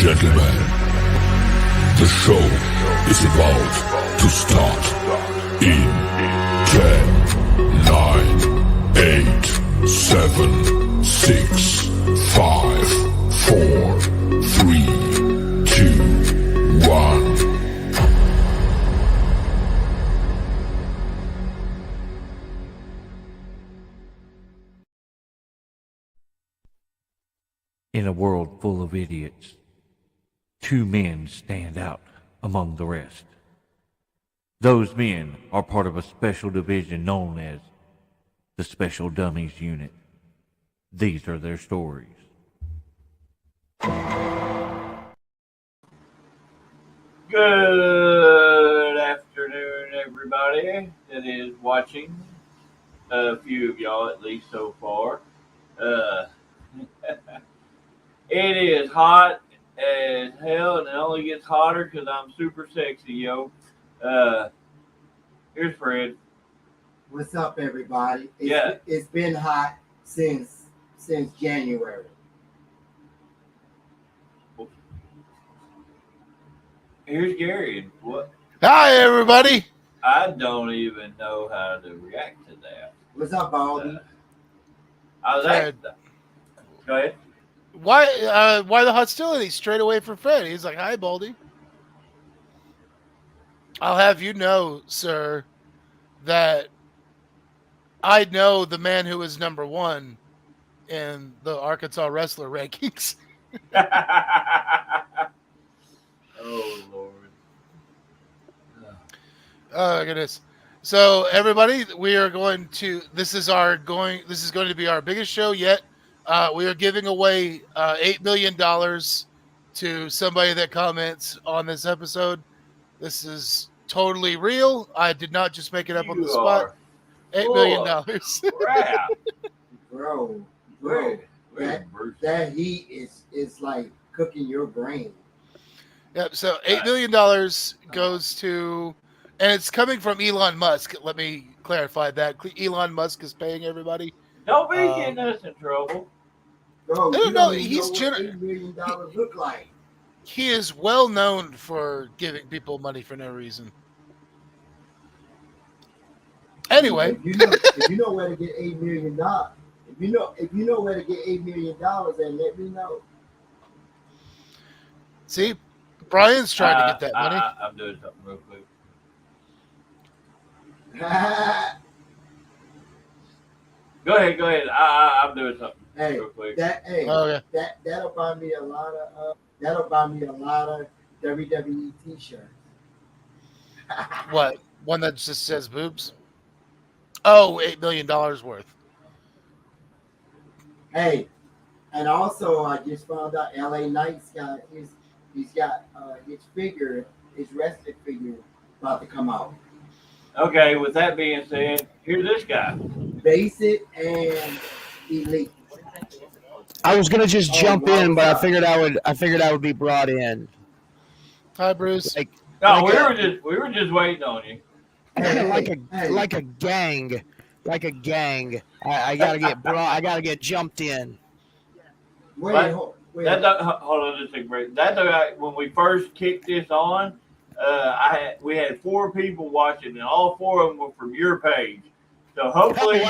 gentlemen, the show is about to start in 10, 9, 8, 7, 6, 5, 4, 3, 2, 1. In a world full of idiots, two men stand out among the rest. Those men are part of a special division known as the Special Dummies Unit. These are their stories. Good afternoon, everybody that is watching. A few of y'all, at least so far. It is hot as hell, and it only gets hotter because I'm super sexy, yo. Here's Fred. What's up, everybody? Yeah. It's been hot since January. Here's Gary. What? Hi, everybody. I don't even know how to react to that. What's up, Baldy? I was Fred. Go ahead. Why the hostility straight away from Fred? He's like, "Hi, Baldy." I'll have you know, sir, that I know the man who is number one in the Arkansas wrestler rankings. Oh Lord. Oh goodness. So everybody, we are going to. This is going to be our biggest show yet. We are giving away $8 million to somebody that comments on this episode. This is totally real. I did not just make it up on the spot. $8 million. Crap. Bro, that heat is like cooking your brain. Yep. So $8 million goes to, and it's coming from Elon Musk. Let me clarify that. Elon Musk is paying everybody. Don't be getting us in trouble. Bro, No, you no, don't even he's know what $8 million look like. He is well known for giving people money for no reason. Anyway, if you know where to get $8 million, if you know where to get $8 million, then let me know. See, Brian's trying to get that money. I'm doing something real quick. Go ahead. I'm doing something real quick. That'll buy me a lot of WWE t-shirts. What? One that just says boobs? Oh, $8 million worth. Hey, and also I just found out LA Knight's got his wrestling figure about to come out. Okay, with that being said, here's this guy. Basic and Elite. I was gonna just jump in, but I figured I would be brought in. Hi, Bruce. We were just waiting on you. Like a gang. I gotta get jumped in. Wait. Hold on just a second. When we first kicked this on, we had 4 people watching, and all 4 of them were from your page. So hopefully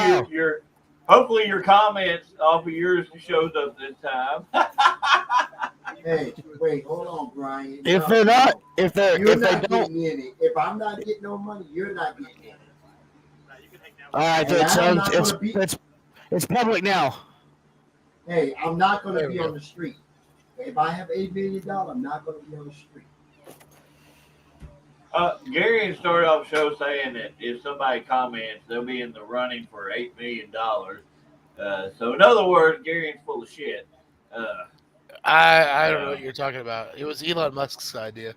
hopefully your comments off of yours shows up this time. Hey, wait, hold on, Brian. If you're they not don't, getting in it. If I'm not getting no money, you're not getting in it. all right, it's public now. Hey, I'm not going to be on the street. If I have $8 million, I'm not going to be on the street. Gary started off the show saying that if somebody comments, they'll be in the running for $8 million. So in other words, Gary's full of shit. I don't know what you're talking about. It was Elon Musk's idea.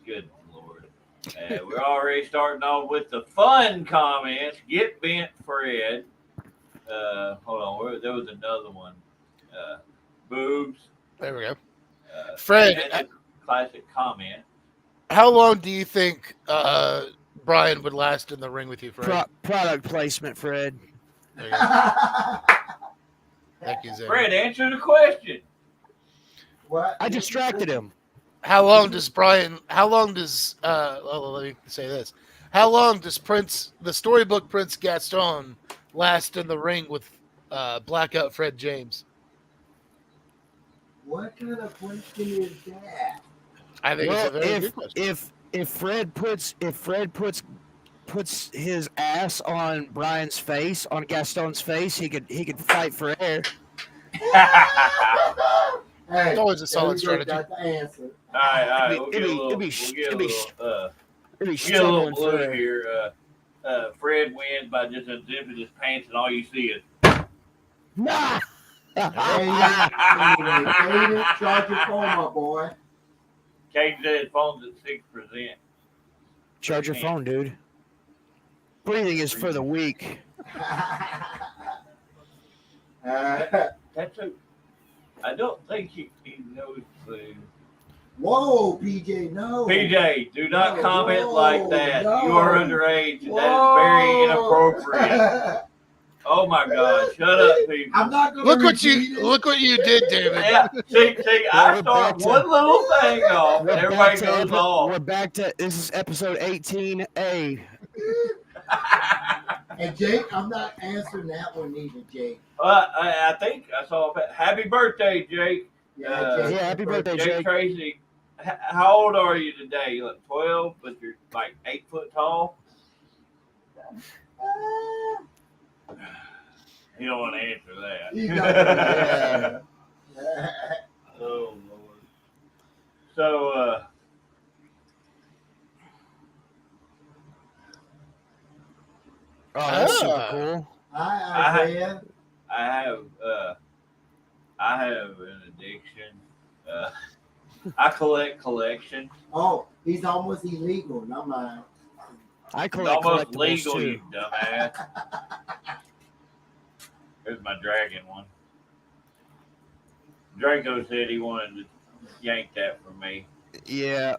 Good Lord. We're already starting off with the fun comments. Get bent, Fred. Hold on. There was another one. Boobs. There we go. Fred, classic comment. How long do you think Brian would last in the ring with you, Fred? Product placement, Fred. There you go. Thank you, Zach. Fred, answer the question. What? I distracted him. How long does let me say this. How long does the storybook Prince Gaston last in the ring with Blackout Fred James? What kind of question is that? I think it's a very good question. If Fred puts his ass on Brian's face, on Gaston's face, he could fight for air. Hey, It's always a solid strategy. Got the answer. All right. It'd be Struggling for air. here. Fred wins by just unzipping his pants, and all you see is. Nah. Caden, charge your phone, my boy. Kate said his phone's at 6%. Charge your phone, dude. Breathing is for the weak. That's a. I don't think he knows the. Whoa, PJ, no. PJ, do not No, comment whoa, like that. no. You are underage. Whoa. That is very inappropriate. Oh my God! Shut up, people. I'm not gonna Look what repeat it. you did, David. Yeah, see, I we're start back to- one little thing off, and everybody goes off. We're back to this is episode 18A. And Jake, I'm not answering that one either, Jake. I think I saw. Happy birthday, Jake. Jake, happy birthday, Jake Jake. Tracy. How old are you today? You're like 12, but you're like 8 foot tall. You don't want to answer that. You got Oh Lord. So Oh, that's super cool. Hi, Isaiah. I have an addiction. I collect collections. Oh, he's almost illegal. Not mine. I It's collect almost collectibles legal, too. you dumbass. There's my dragon one. Draco said he wanted to yank that from me. Yeah.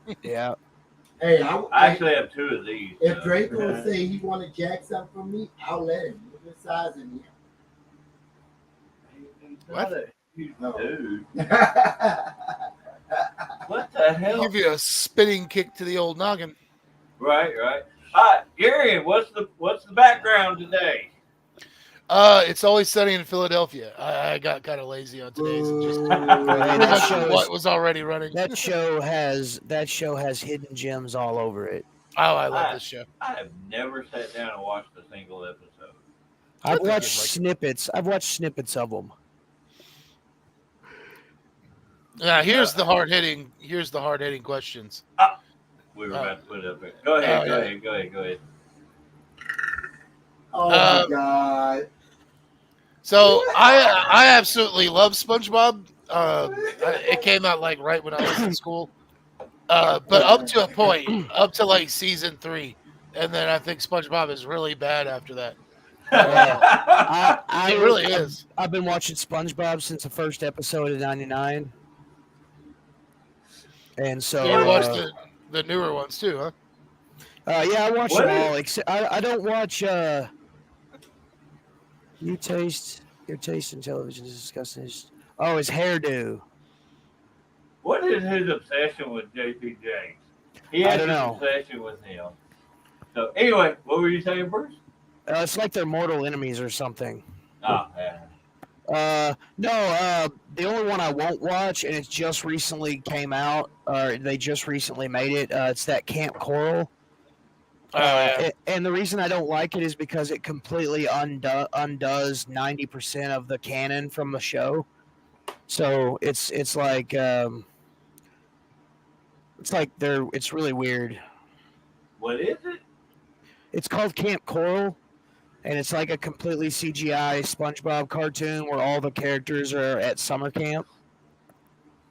Hey, I actually have 2 of these. if Draco say he want to jack something from me, I'll let him. Look at the size of me. He's not a huge No. dude. What the hell? Give you a spinning kick to the old noggin. Right. Gary, what's the background today? It's Always Sunny in Philadelphia. I got kind of lazy on today's and just pretty much what was already running. That show has hidden gems all over it. Oh, I love this show. I have never sat down and watched a single episode. I've think watched you'd like it. snippets. I've watched snippets of them. Here's the hard hitting questions. We were about to put it up there. Go ahead. Oh my God. So I absolutely love SpongeBob. It came out like right when I was in school, but up to a point, up to like season 3, and then I think SpongeBob is really bad after that. It really is. I've been watching SpongeBob since the first episode of '99, and so You watched the newer ones too, huh? yeah, I watch them all. Except I don't watch. Your taste in television is disgusting. Oh, his hairdo. What is his obsession with JP James? He I has don't an know. obsession with him. So anyway, what were you saying, Bruce? It's like they're mortal enemies or something. Oh, yeah. No, the only one I won't watch, and it just recently came out, or they just recently made it. It's that Camp Coral. And the reason I don't like it is because it completely undoes 90% of the canon from the show. So it's like it's really weird. What is it? It's called Camp Coral, and it's like a completely CGI SpongeBob cartoon where all the characters are at summer camp.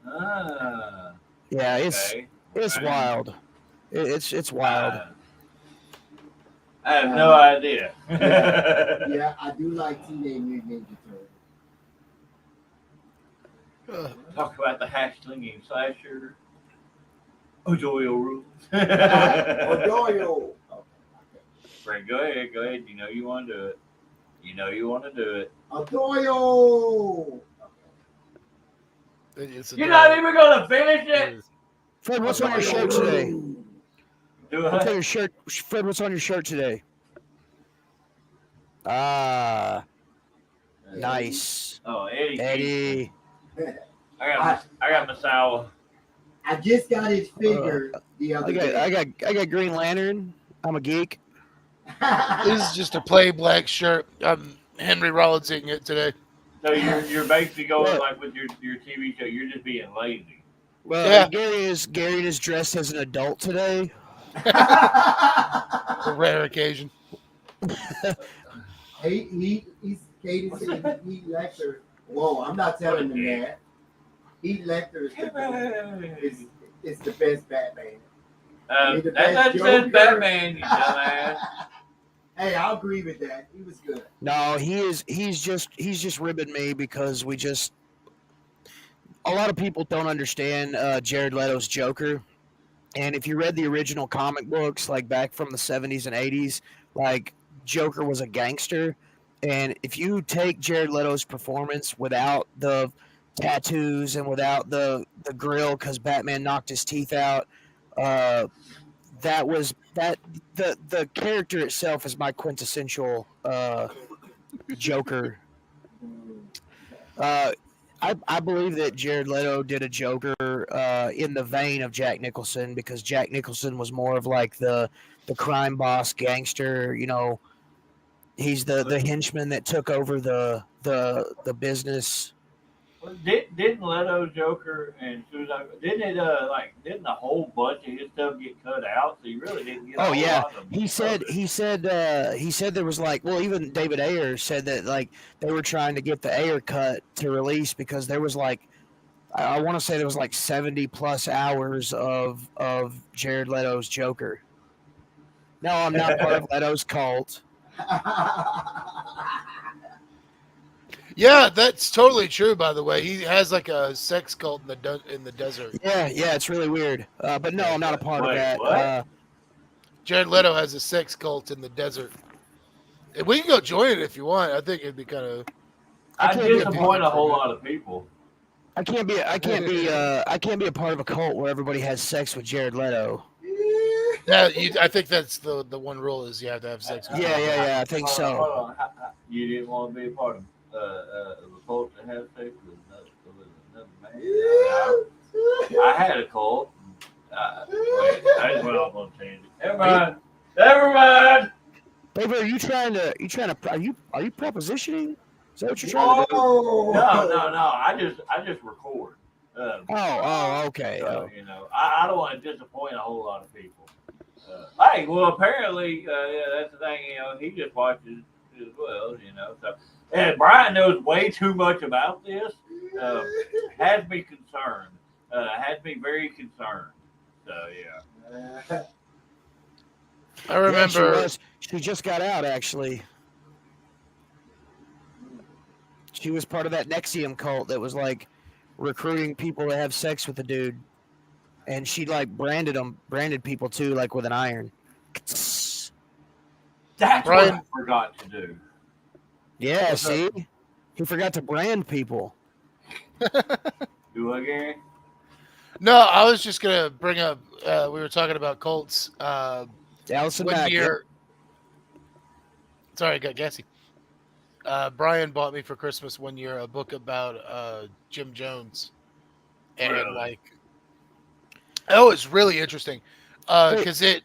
Yeah, Okay. it's Right. wild. It's wild. I have no idea. Yeah, I do like Teenage Mutant Ninja Turtles. Talk about the hash slinging slasher. Ojoyo rules. Odoyo. Frank, go ahead. You know you want to do it. Odoyo. It's a You're dog. not even gonna finish It it. is. Fred, what's on your shirt today? Do What's on I? your shirt? Fred, what's on your shirt today? Ah, nice. Oh, Eddie. Eddie. I got Masawa. I just got his figure the other day. I got Green Lantern. I'm a geek. This is just a plain black shirt. I'm Henry Rollinsing it today. So you're basically going Yeah. like with your TV show. You're just being lazy. Well, Yeah. Gary is dressed as an adult today. A rare occasion. Heath Ledger. Whoa, I'm not telling him that. Heath Ledger is the best Batman. The That's best not just Joker. Batman, you dumbass. Hey, I'll agree with that. He was good. No, he's just ribbing me because a lot of people don't understand Jared Leto's Joker. And if you read the original comic books, like back from the 70s and 80s, like Joker was a gangster. And if you take Jared Leto's performance without the tattoos and without the grill because Batman knocked his teeth out, the character itself is my quintessential Joker. I believe that Jared Leto did a Joker in the vein of Jack Nicholson because Jack Nicholson was more of like the crime boss gangster. You know, he's the henchman that took over the business. Didn't Leto's Joker and Suicide didn't a whole bunch of his stuff get cut out? So you really didn't get. Oh a yeah, lot of he said there was like, well, even David Ayer said that like they were trying to get the Ayer cut to release because there was like I want to say there was like 70 plus hours of Jared Leto's Joker. No, I'm not part of Leto's cult. Yeah, that's totally true. By the way, he has like a sex cult in the desert. Yeah, it's really weird. But no, I'm not a part of that. What? Jared Leto has a sex cult in the desert. And we can go join it if you want. I think it'd be kind of. I can't be a disappoint part a whole of it. lot of people. I can't be a part of a cult where everybody has sex with Jared Leto. Yeah, I think that's the one rule is you have to have sex. With Yeah, I think Hold so. on. You didn't want to be a part of a cult that has sex with another man. I had a cult. Wait, I just went off on a tangent. Never mind. Baby, are you propositioning? Is that what you're trying to do? Whoa. No. I just record. Okay. So, you know, I don't want to disappoint a whole lot of people. Hey, well, apparently, that's the thing. You know, he just watches as well. You know, so and Brian knows way too much about this. Has me concerned. Has me very concerned. So yeah. I remember. Yeah, she just got out actually. She was part of that Nexium cult that was like recruiting people to have sex with the dude. And she like branded people too, like with an iron. That's Brian- what I forgot to do. Yeah, What's see? He forgot to brand people. Do I, Gary? No, I was just gonna bring up. We were talking about cults. Allison One Mack. year. Sorry, I got gassy. Brian bought me for Christmas one year a book about Jim Jones, and Really? it's really interesting because it.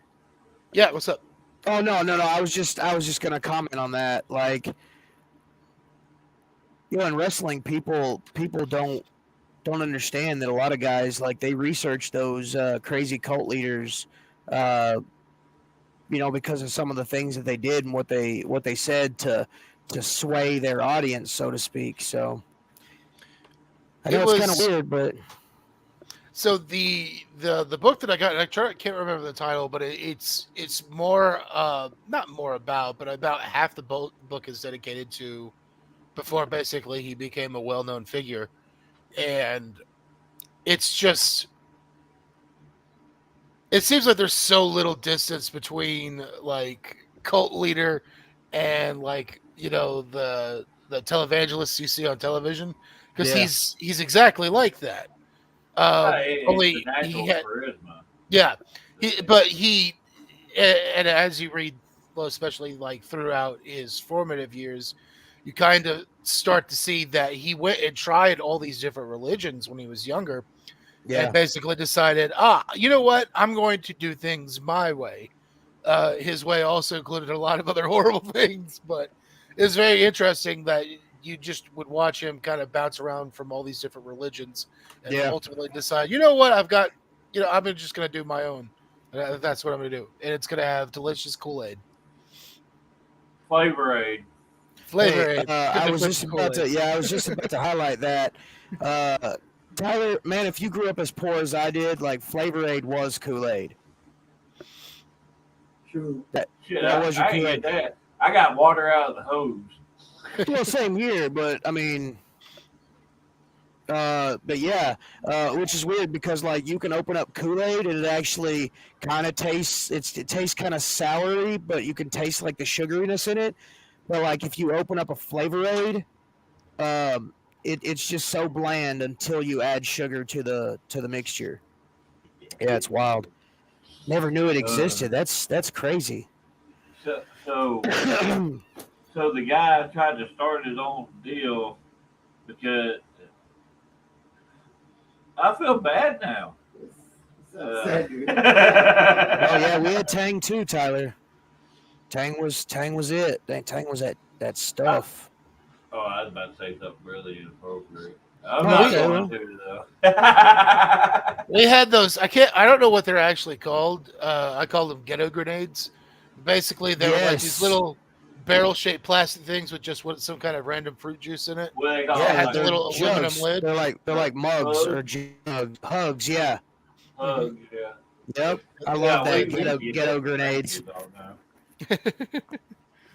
Yeah, what's up? Oh no! I was just gonna comment on that. Like, you know, in wrestling, people don't understand that a lot of guys like they research those crazy cult leaders, you know, because of some of the things that they did and what they said to sway their audience, so to speak. So I know it's kind of weird, but so the book that I got, I can't remember the title, but it's more not more about, but about half the book is dedicated to before basically he became a well-known figure, and it's just it seems like there's so little distance between like cult leader and like, you know, the televangelists you see on television, because Yeah. he's exactly like that. It's Only the natural he had, charisma. yeah, and as you read, well, especially like throughout his formative years, you kind of start to see that he went and tried all these different religions when he was younger, and Yeah. basically decided, you know what, I'm going to do things my way. His way also included a lot of other horrible things, but it's very interesting that you just would watch him kind of bounce around from all these different religions and Yeah. ultimately decide, you know what, I'm just going to do my own. That's what I'm going to do. And it's going to have delicious Kool-Aid. Flavor Aid. Flavor Hey, Aid. I was Put just the about to. Kool-Aid. Yeah, I was just about to highlight that. Tyler, man, if you grew up as poor as I did, like Flavor Aid was Kool-Aid. True. That Shit, that was your I ain't Kool-Aid. get that. I got water out of the hose. Well, same here, but I mean, but yeah, which is weird because like you can open up Kool-Aid and it actually kind of tastes. It tastes kind of soury, but you can taste like the sugariness in it. But like if you open up a Flavor Aid, it's just so bland until you add sugar to the mixture. Yeah, it's wild. Never knew it existed. That's crazy. So the guy tried to start his own deal because I feel bad now. Sad, dude. Oh yeah, we had Tang too, Tyler. Tang was it. Tang was that stuff. Oh, I was about to say something really inappropriate. I'm Oh, not okay, going well. to though. We had those. I don't know what they're actually called. I call them ghetto grenades. Basically, they were like these Yes. little barrel-shaped plastic things with just some kind of random fruit juice in it. What they call Yeah, it, had like the little aluminum jugs. lid. They're like mugs Hugs? or hugs. Yeah. hugs, yeah. Yep. I Yeah, love that we get ghetto that grenades. all now.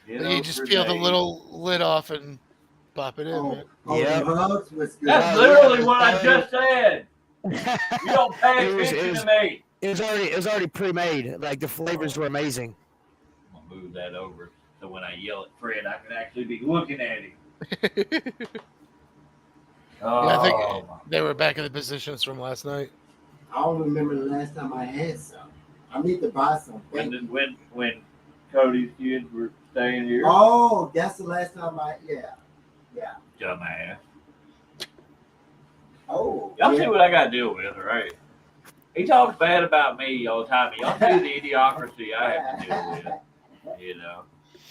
You just peel the little lid off and pop it in. Man. Yep. The hugs was good. That's Oh, literally yeah, what I that- just said. You don't pay It was- attention it was- to me. It was already pre-made. Like the flavors were amazing. I'm gonna move that over so when I yell at Fred, I can actually be looking at him. Oh, Yeah, I think they were back in the positions from last night. I don't remember the last time I had some. I need to buy some. when Cody's kids were staying here, Oh, that's the last time yeah. dumbass. Oh. Y'all yeah. see what I got to deal with, right? He talks bad about me all the time. Y'all see the idiocracy I have to deal with. You know,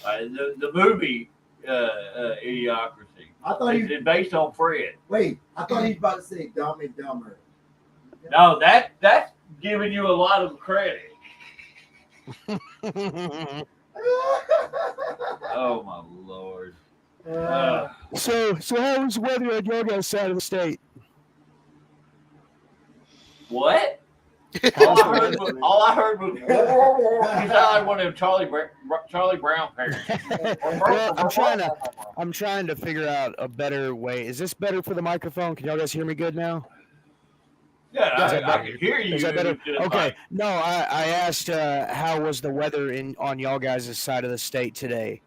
the movie Idiocracy. I thought It's based on Fred. Wait, I thought he was about to say Dumb and Dumber. No, that's giving you a lot of credit. Oh my lord. So how was the weather on your guys' side of the state? What? All I heard was you sound like one of them Charlie Brown parents. Well, I'm trying to figure out a better way. Is this better for the microphone? Can y'all guys hear me good now? Yeah, Is that I better? can hear you. Is that better? It's just Okay. like, No, I asked how was the weather on y'all guys' side of the state today?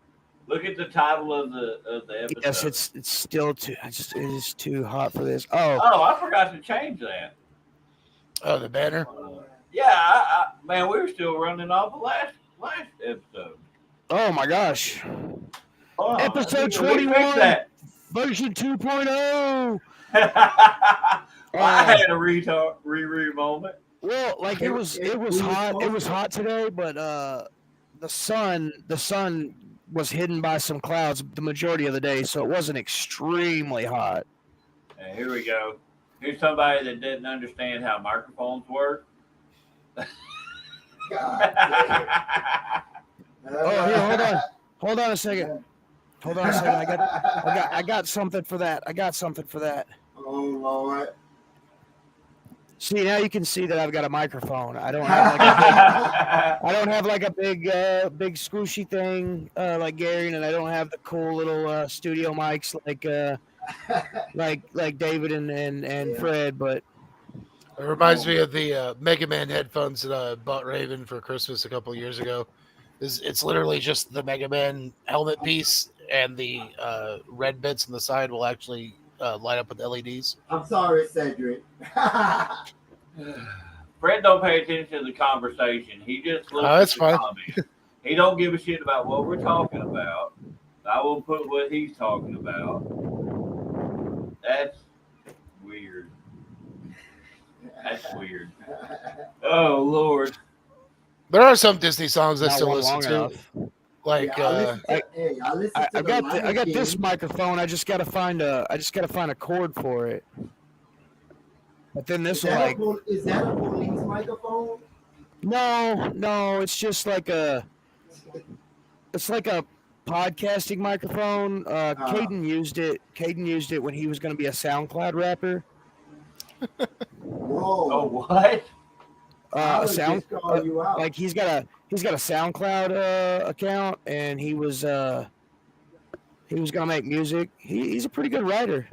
look at the title of the episode. Yes, it's still too. It is too hot for this. Oh, Oh, I forgot to change that. Oh, the banner. Yeah, man, we were still running off the last episode. oh my gosh! Hold on, Episode we fixed 21. that. Version 2.0. I had a re moment. Well, like it was hot. It was hot today, but the sun was hidden by some clouds the majority of the day, so it wasn't extremely hot. And here we go. Here's somebody that didn't understand how microphones work. God. Oh, here, hold on a second. I got something for that. Oh Lord. See, now you can see that I've got a microphone. I don't have like a big squishy thing like Gary, and I don't have the cool little studio mics like David and Fred. But It reminds me of the Mega Man headphones that I bought Raven for Christmas a couple years ago. It's literally just the Mega Man helmet piece, and the red bits on the side will actually light up with LEDs. I'm sorry, Cedric. Fred don't pay attention to the conversation. He just looks That's at the fine. comments. He don't give a shit about what we're talking about. I will put what he's talking about. That's weird. That's weird. Oh Lord. There are some Disney songs I Not still one listen long to. enough. Like I listen to I got the I got Lion this King. microphone. I just gotta find a cord for it. But then this Is will that, like is that a police microphone? no, it's just like a podcasting microphone. Caden used it. Caden used it when he was going to be a SoundCloud rapper. Whoa. Oh what? I A would sound just call you out. like he's got a SoundCloud account, and he was gonna make music. He's a pretty good writer.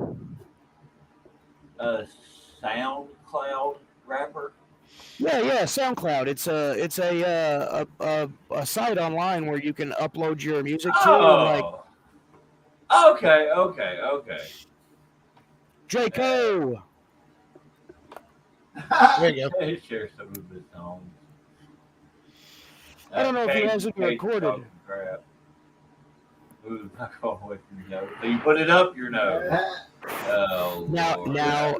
SoundCloud rapper. Yeah, SoundCloud. It's a site online where you can upload your music to, and like Okay. Draco. there you go. Share some of the songs. I don't know if he has it Kate's recorded. talking crap. Ooh, not going away from your nose. So you put it up your nose. Oh, Now Lord. now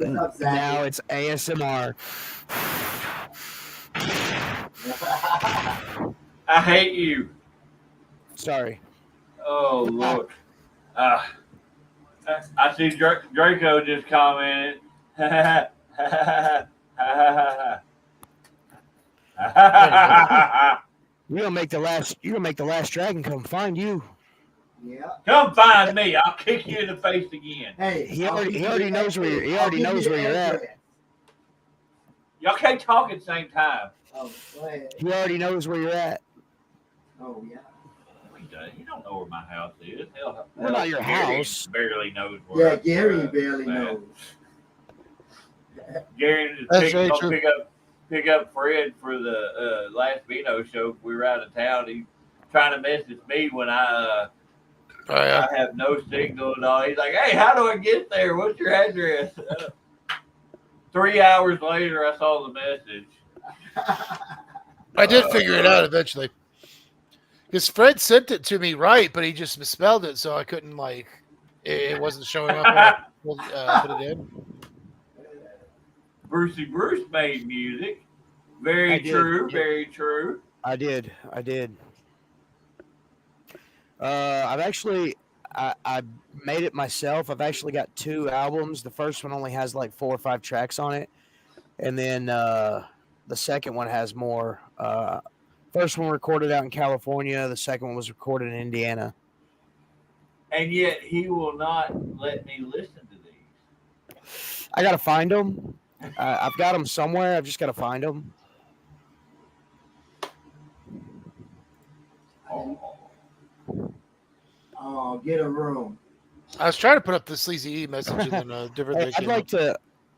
it's ASMR. I hate you. Sorry. Oh Lord. I see Draco just commented. You're gonna make the last dragon come find you. Yeah. Come find me. I'll kick you in the face again. Hey, He already knows where you're at. Y'all can't talk at the same time. Oh, go ahead. He already knows where you're at. Oh, yeah. You don't know where my house is. Hell, Well, not your Gary house. barely knows where. Yeah, Gary barely I'm at. knows. Gary That's just very picked true. pick up Fred for the last Vino show. We were out of town. He's trying to message me when I have no signal and all. He's like, "Hey, how do I get there? What's your address?" 3 hours later, I saw the message. I did figure it out eventually. Because Fred sent it to me right, but he just misspelled it, so I couldn't it wasn't showing up when I put it in. Brucey Bruce made music. I Very did, true. yeah. Very true. I did. I've actually I made it myself. I've actually got 2 albums. The first one only has like 4 or 5 tracks on it, and then the second one has more. First one recorded out in California. The second one was recorded in Indiana. And yet he will not let me listen to these. I gotta find them. I've got them somewhere. I've just gotta find them. Oh, get a room. I was trying to put up the sleazy message and then a different thing I'd came like up. to.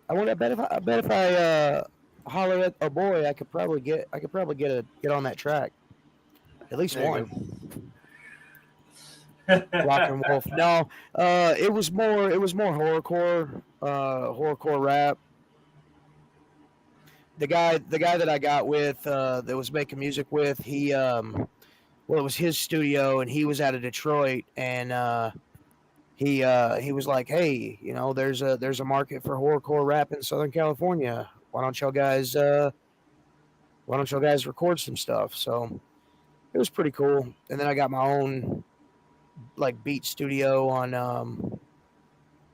I bet if I holler at a boy, I could probably get on that track. At least There you one. Rock and Wolf. No, it was more horrorcore rap. The guy that I got with that was making music with, he it was his studio and he was out of Detroit, and he was like, "Hey, there's a market for horrorcore rap in Southern California. Why don't y'all guys record some stuff?" So it was pretty cool. And then I got my own beat studio on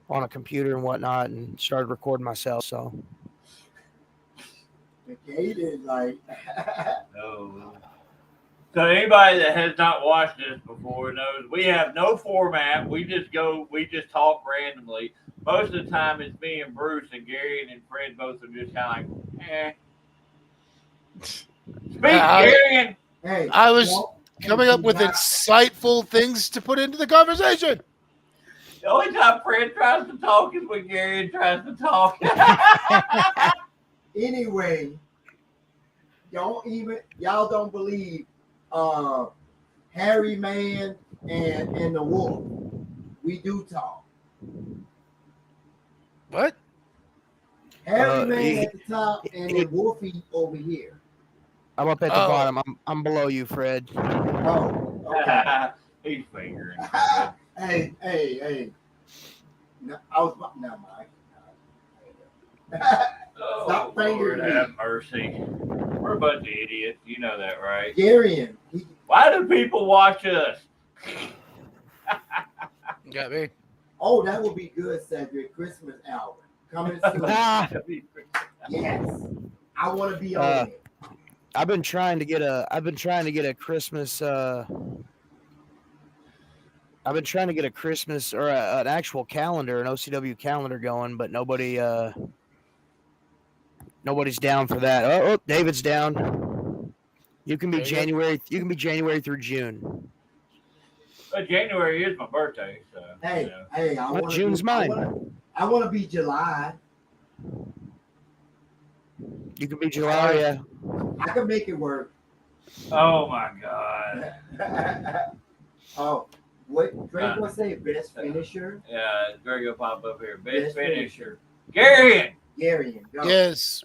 a computer and whatnot, and started recording myself. So Gated, Oh. So anybody that has not watched this before knows we have no format. We just talk randomly. Most of the time it's me and Bruce, and Gary and Fred both are just kind of like, eh. Speak, Gary. hey, I was coming up with insightful things to put into the conversation. The only time Fred tries to talk is when Gary tries to talk. Anyway, y'all don't believe Harry Man and the Wolf. We do talk. What? Harry Man he- at the top, and then Wolfie over here. I'm up at the Oh. bottom. I'm below you, Fred. Oh, okay. He's fingering. hey. No, I was no, Mike. Oh, Stop Lord fingering me. have mercy. We're a bunch of idiots. You know that, right? Garion. Why do people watch us? You got me. Oh, that would be good, Cedric. Christmas album coming soon. Ah, Yes, I want to be on it. I've been trying to get a Christmas. I've been trying to get a Christmas or an actual calendar, an OCW calendar going, but nobody's down for that. Oh, David's down. You can be There you go. January. You can be January through June. But January is my birthday, so. Hey, you know. hey, I Well, want June's mine. I want to be July. You can be July. Yeah. I can make it work. Oh my God. Oh, what Drake will say? Best finisher. Yeah, Greg will pop up here. Best Best finisher. Garion. Garion. Go. Yes.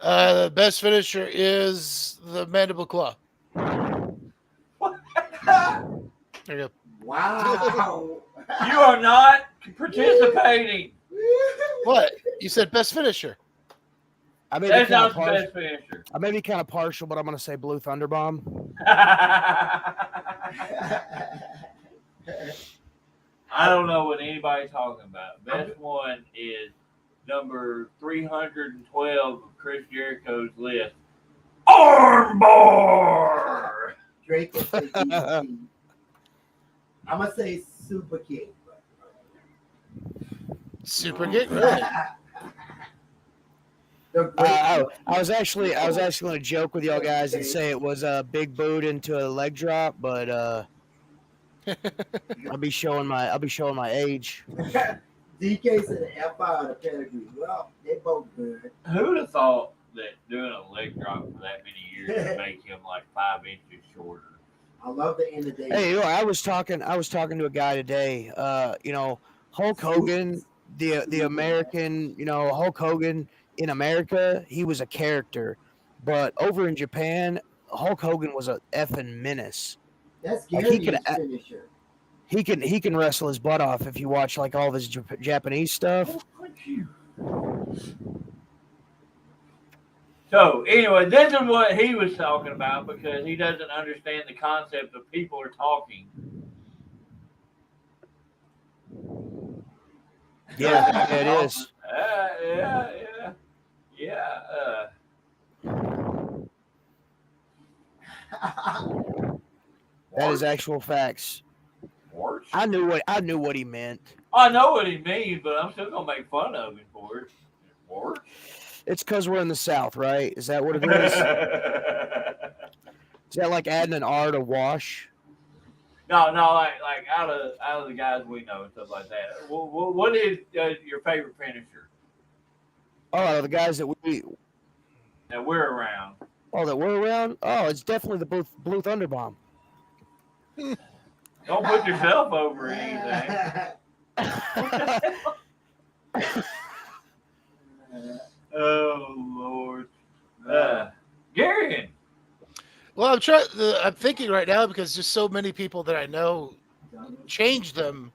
The best finisher is the mandible claw. There you go. Wow. You are not participating. What? You said best finisher. I may be That's kind not of the partial. best finisher. I may be kind of partial, but I'm gonna say Blue Thunderbomb. I don't know what anybody's talking about. Best one is number 312 of Chris Jericho's list. Armbar! Drake will say DDT. I'm gonna say Super King. Super kick, really? The great I was actually going to joke with y'all guys and say it was a big boot into a leg drop, but I'll be showing my age. DK said the F5 of the pedigree. Well, they both good. Who would have thought that doing a leg drop for that many years would make him like 5 inches shorter? I love the end of the day. Hey, I was talking to a guy today. Hulk Hogan, the American, Hulk Hogan in America, he was a character, but over in Japan, Hulk Hogan was a effing menace. That's Like, Gary's finisher. He can wrestle his butt off if you watch like all of his Japanese stuff. So anyway, this is what he was talking about because he doesn't understand the concept of people are talking. Yeah, it is. Yeah. That is actual facts. Worse. I knew what he meant. I know what he means, but I'm still gonna make fun of him for it. Worse. It's because we're in the South, right? Is that what it is? Is that like adding an R to wash? No, like out of the guys we know and stuff like that. What is your favorite finisher Oh, the guys that we're around? that we're around. Oh, it's definitely the Blue Thunderbomb. Don't put yourself over anything. Oh Lord, Garion. Well, I'm thinking right now because just so many people that I know change them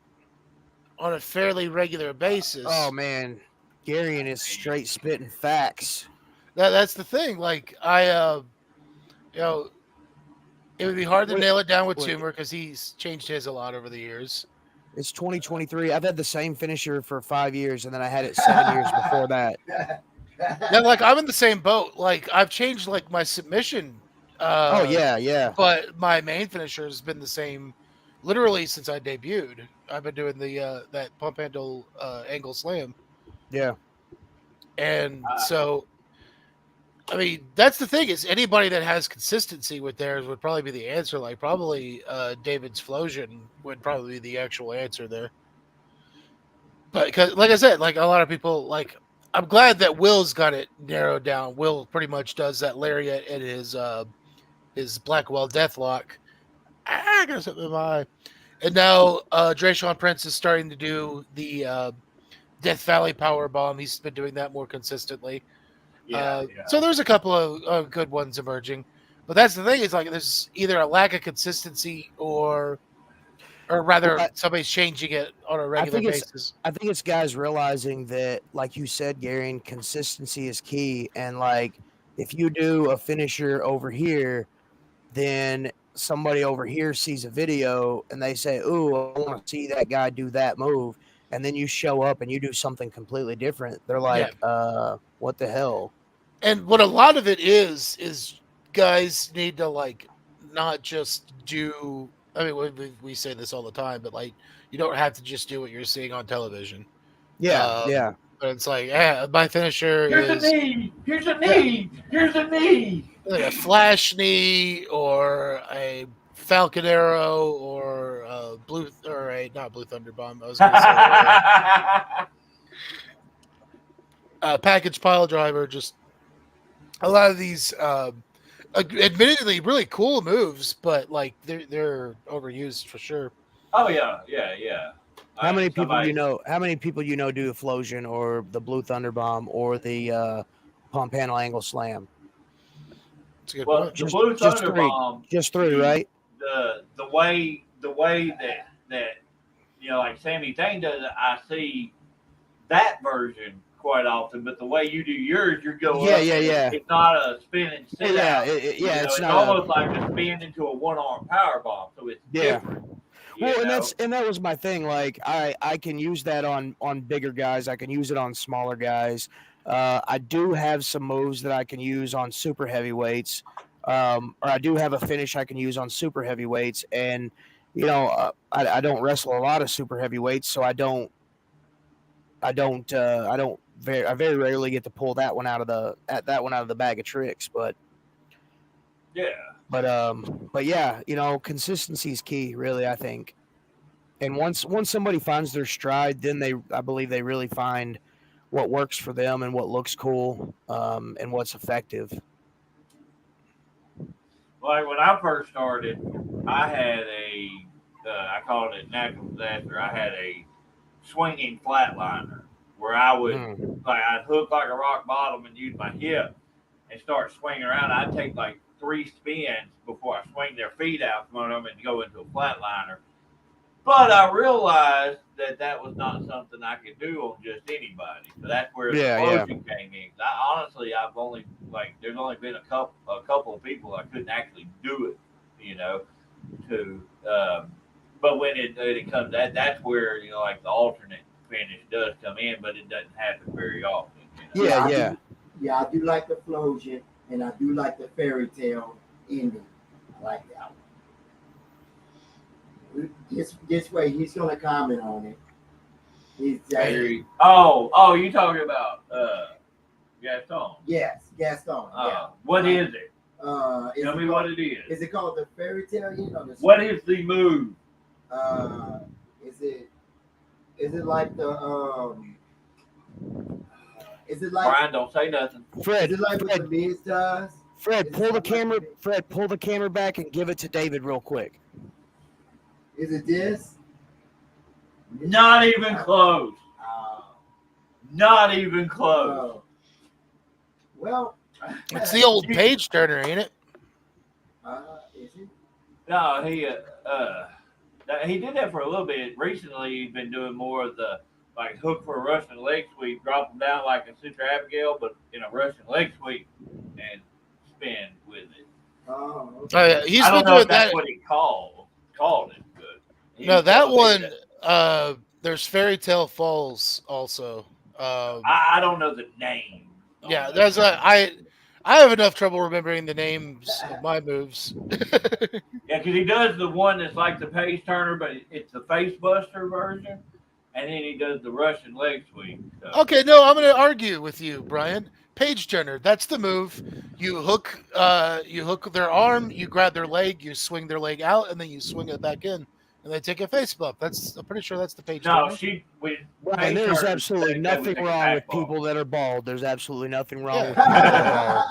on a fairly regular basis. Oh man, Garion is straight spitting facts. That's the thing. Like it would be hard to nail it down with Toomer because he's changed his a lot over the years. It's 2023. I've had the same finisher for 5 years, and then I had it 7 years before that. Yeah, like I'm in the same boat. Like I've changed like my submission. Oh yeah. But my main finisher has been the same, literally since I debuted. I've been doing the that pump handle angle slam. Yeah. And so, I mean, that's the thing is anybody that has consistency with theirs would probably be the answer. Like probably David's Flosion would probably be the actual answer there. But because, like I said, like a lot of people, like I'm glad that Will's got it narrowed down. Will pretty much does that lariat and his Blackwell Deathlock. I got something in my eye. And now Drayshawn Prince is starting to do the Death Valley Powerbomb. He's been doing that more consistently. Yeah, So there's a couple of good ones emerging, but that's the thing. Is like there's either a lack of consistency or rather Well, somebody's changing it on a I regular think it's basis. I think it's guys realizing that, like you said, Gary, and consistency is key. And like, if you do a finisher over here, then somebody over here sees a video and they say, "Ooh, I want to see that guy do that move," and then you show up and you do something completely different. They're Yeah. like, what the hell?" And what a lot of it is guys need to like not just do. I mean, we say this all the time, but like you don't have to just do what you're seeing on television. Yeah, yeah. But it's like, my finisher here's a is knee. Here's a knee. Here's a knee. like a flash knee or a Falcon Arrow or a not Blue Thunder Bomb. I was going to say a package pile driver. Just a lot of these, admittedly, really cool moves, but like they're overused for sure. Oh yeah. How many people you know? How many people you know do a Flosion or the Blue Thunder Bomb or the pump panel angle slam? It's a good Well, point. the Blue just Thunder three. Bomb. Just three, right? The way that like Sammy Thane does it, I see that version quite often. But the way you do yours, you go Yeah, up. yeah. It's not a spin and sit Yeah, out. it's not almost like a spin into a one-arm power bomb. So it's different. Well, and that was my thing. Like I can use that on bigger guys. I can use it on smaller guys. I do have some moves that I can use on super heavyweights, or I do have a finish I can use on super heavyweights. And I don't wrestle a lot of super heavyweights, so I very rarely get to pull that one out of the bag of tricks. But yeah, consistency is key, really, I think. And once somebody finds their stride, then I believe they really find what works for them and what looks cool, and what's effective. Like when I first started, I had I called it natural disaster. I had a swinging flatliner where I would I'd hook like a rock bottom and use my hip and start swinging around. I'd take like 3 spins before I swing their feet out from them and go into a flatliner. But I realized that was not something I could do on just anybody. So that's where the explosion came in. I've only there's only been a couple of people I couldn't actually do it, but when it comes that's where like the alternate finish does come in, but it doesn't happen very often. Yeah. I do like the Flosion, and I do like the fairy tale ending. I like that one. This way, he's going to comment on it. You talking about Gaston? Yes, Gaston. What is it? Tell me what it is. Is it called the fairy tale? What is the move? Is it like the Is it like Brian? Don't say nothing. Is it like what the Miz does? Fred, pull the camera. Fred, pull the camera back and give it to David real quick. Is it this? Not even close. Not even close. Well, it's the old page turner, ain't it? Is it? No, he did that for a little bit. Recently, he's been doing more of the hook for a Russian leg sweep, drop them down like a Sister Abigail, but in a Russian leg sweep and spin with it. Oh, okay. He's I been don't know doing if that's that. what he called it. Good. No, that one. There's Fairy Tale Falls also. I don't know the name. Yeah, there's I have enough trouble remembering the names of my moves. Yeah, because he does the one that's like the page turner, but it's the face buster version, and then he does the Russian leg sweep. So. Okay, no, I'm going to argue with you, Brian. Page turner, that's the move. You hook their arm, you grab their leg, you swing their leg out, and then you swing it back in, and they take a face bump. I'm pretty sure that's the page turner. And there's absolutely nothing wrong with people that are bald. There's absolutely nothing wrong with people that are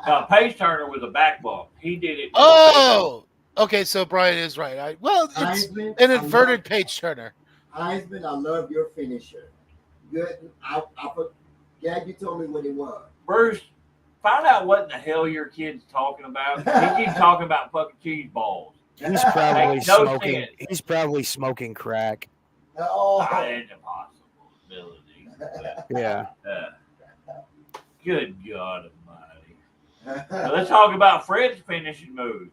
bald. No, page turner was a back bump. He did it. Oh, okay. So Brian is right. It's Heisman, an inverted page turner. Heisman, I love your finisher. Good. I forget you told me what it was. Bruce, find out what in the hell your kid's talking about. He keeps talking about fucking cheese balls. He's probably Makes no smoking. sense. He's probably smoking crack. Oh, That is a possibility. Yeah. Good God Almighty. Now, let's talk about Fred's finishing move.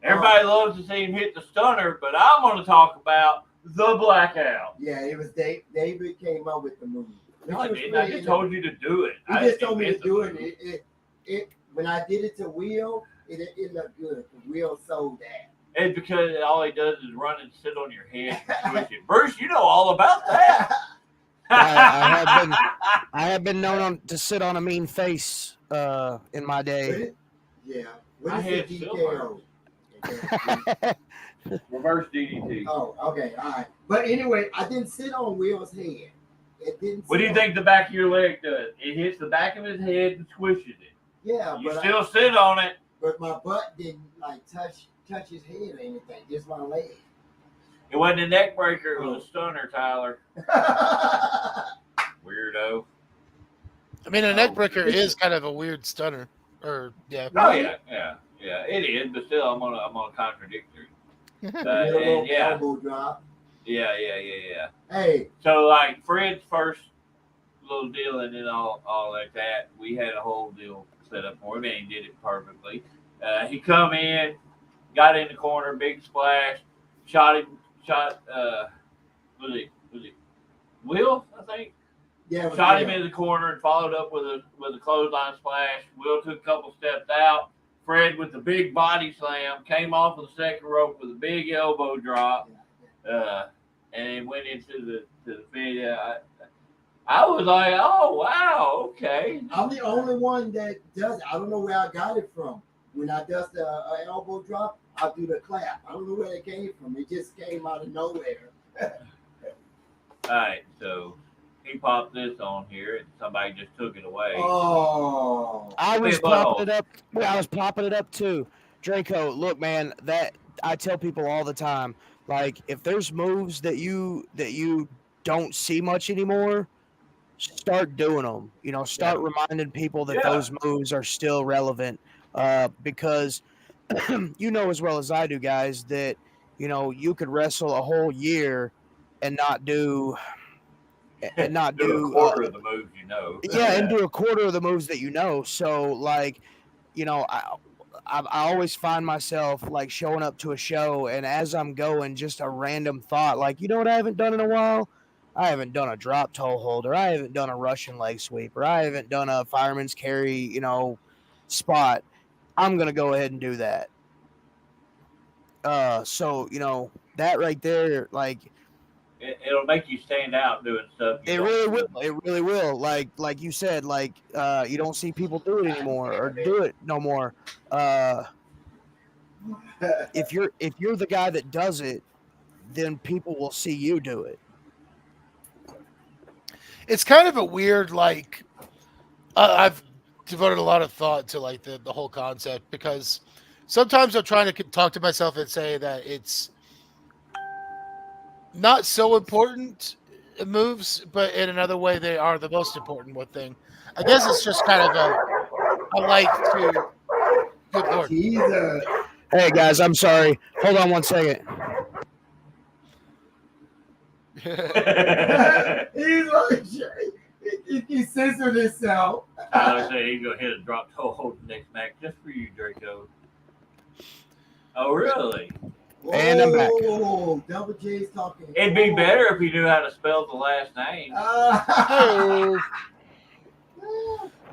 Everybody loves to see him hit the stunner, but I'm going to talk about the blackout. yeah, it was David came up with the move. No, I didn't. I just told you to do it. He just told me to do it. It when I did it to Will, it looked good. Will sold that. It's because all he does is run and sit on your head and switch it. Bruce, you know all about that. I have been known to sit on a mean face in my day. Yeah. What I is had the silver. detail? Reverse DDT. Oh, okay, all right. But anyway, I didn't sit on Will's head. It didn't. What do you think the back of your leg does? It hits the back of his head and squishes it. Yeah, You but still sit on it. but my butt didn't like touch his head or anything. Just my leg. It wasn't a neck breaker. It was a stunner, Tyler. Weirdo. I mean, a neck breaker is kind of a weird stunner. Or yeah. Oh yeah. It is, but still, I'm gonna contradict her. And yeah, Elbow drop. yeah. Hey, So like Fred's first little deal, and then all like that, we had a whole deal set up for him, and he did it perfectly. He come in, got in the corner, big splash, shot. Was it Will? I think. yeah, it was Shot him Will. in the corner and followed up with a clothesline splash. Will took a couple steps out. Fred with the big body slam came off of the second rope with a big elbow drop, and then went into the finish. I was like, oh wow, okay. I'm the only one that does it. I don't know where I got it from. When I does the elbow drop, I do the clap. I don't know where it came from. It just came out of nowhere. All right, so he popped this on here, and somebody just took it away. Oh, I was Wait, what? popping it up. I was popping it up too. Draco, look, man, that I tell people all the time. Like, if there's moves that you don't see much anymore, start doing them. You know, start reminding people that those moves are still relevant. Because you know as well as I do, guys, that you could wrestle a whole year and not do a quarter of the moves, you know. Yeah, and do a quarter of the moves that you know. So, like, I always find myself like showing up to a show, and as I'm going, just a random thought, like, you know what I haven't done in a while? I haven't done a drop toe hold, or I haven't done a Russian leg sweep, or I haven't done a fireman's carry, spot. I'm gonna go ahead and do that. So that right there, like, It'll make you stand out doing stuff. it really will. It really will. Like you said, like you don't see people do it anymore or do it no more. If you're the guy that does it, then people will see you do it. It's kind of a weird, like, I've devoted a lot of thought to like the whole concept, because sometimes I'm trying to talk to myself and say that it's not so important moves, but in another way they are the most important one thing. I guess it's just kind of I like to. Good Lord. Jesus. Hey guys, I'm sorry. Hold on one second. He's like, he censored himself. Tyler said he's gonna hit a drop toe hold next match just for you, Draco. Oh really? And I'm back. Oh, Double J's talking. It'd be better if he knew how to spell the last name.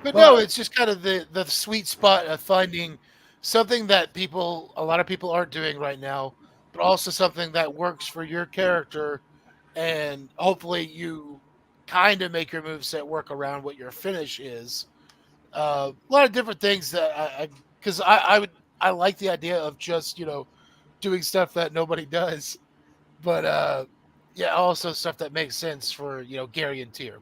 But no, it's just kind of the sweet spot of finding something that a lot of people aren't doing right now, but also something that works for your character, and hopefully you kind of make your moveset work around what your finish is. A lot of different things that I like the idea of just doing stuff that nobody does, but also stuff that makes sense for Gary and Tier.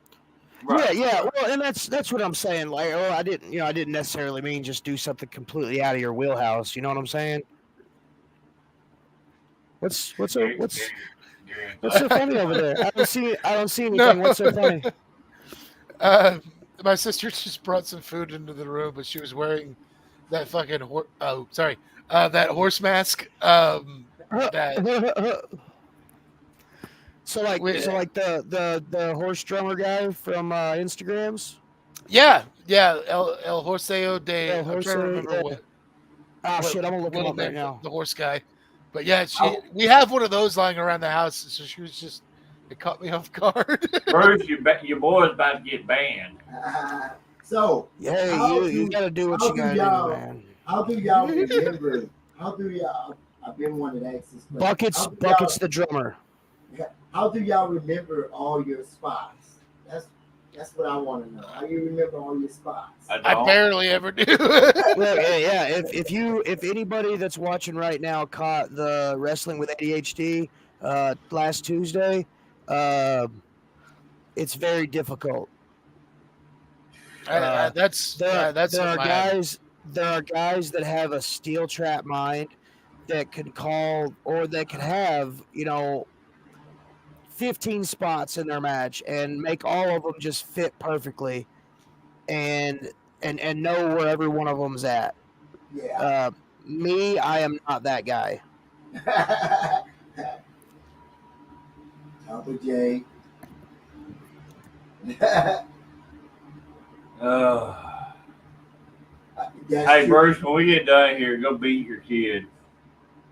Right. Yeah. Well, and that's what I'm saying. Like, I didn't necessarily mean just do something completely out of your wheelhouse. You know what I'm saying? What's Gary What's so funny over there? I don't see anything. No. What's so funny? My sister just brought some food into the room, but she was wearing that fucking that horse mask. That So like the horse drummer guy from Instagrams. yeah, El Horseo de. El I'm trying to Horseo, remember yeah. what Oh shit, I'm gonna look him little up right name now. the horse guy. But yeah, we have one of those lying around the house, so she was just it caught me off guard. Bruce, your boy's about to get banned. So Yeah, you gotta do what you gotta do, man. how do y'all remember? How do y'all? I've been wanting to ask this question. Buckets the drummer. How do y'all remember all your spots? That's what I want to know. How you remember all your spots? I barely ever do. Well, yeah. If anybody that's watching right now caught the Wrestling with ADHD last Tuesday, it's very difficult. There are guys that have a steel trap mind that can call or that can have 15 spots in their match and make all of them just fit perfectly and know where every one of them's at. Yeah. Me, I am not that guy. Double J. Hey, Bruce, when we get done here, go beat your kid.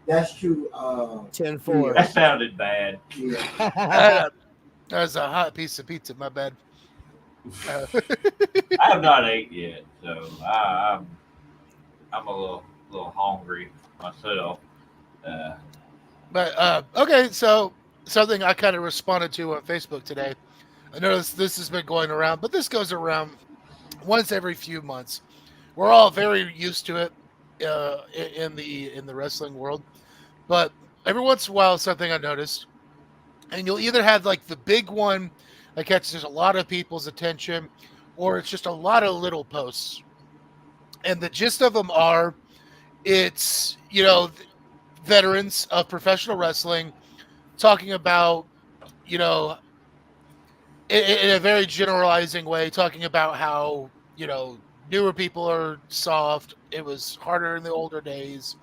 That's true. 10-4. That sounded bad. Yeah. That was a hot piece of pizza. My bad. I have not ate yet, so I'm a little hungry myself. But okay, so something I kind of responded to on Facebook today. I noticed this has been going around, but this goes around once every few months. We're all very used to it in the wrestling world, but every once in a while, something I noticed, and you'll either have like the big one that catches a lot of people's attention, or it's just a lot of little posts, and the gist of them are, it's veterans of professional wrestling talking about in a very generalizing way, talking about how newer people are soft. It was harder in the older days,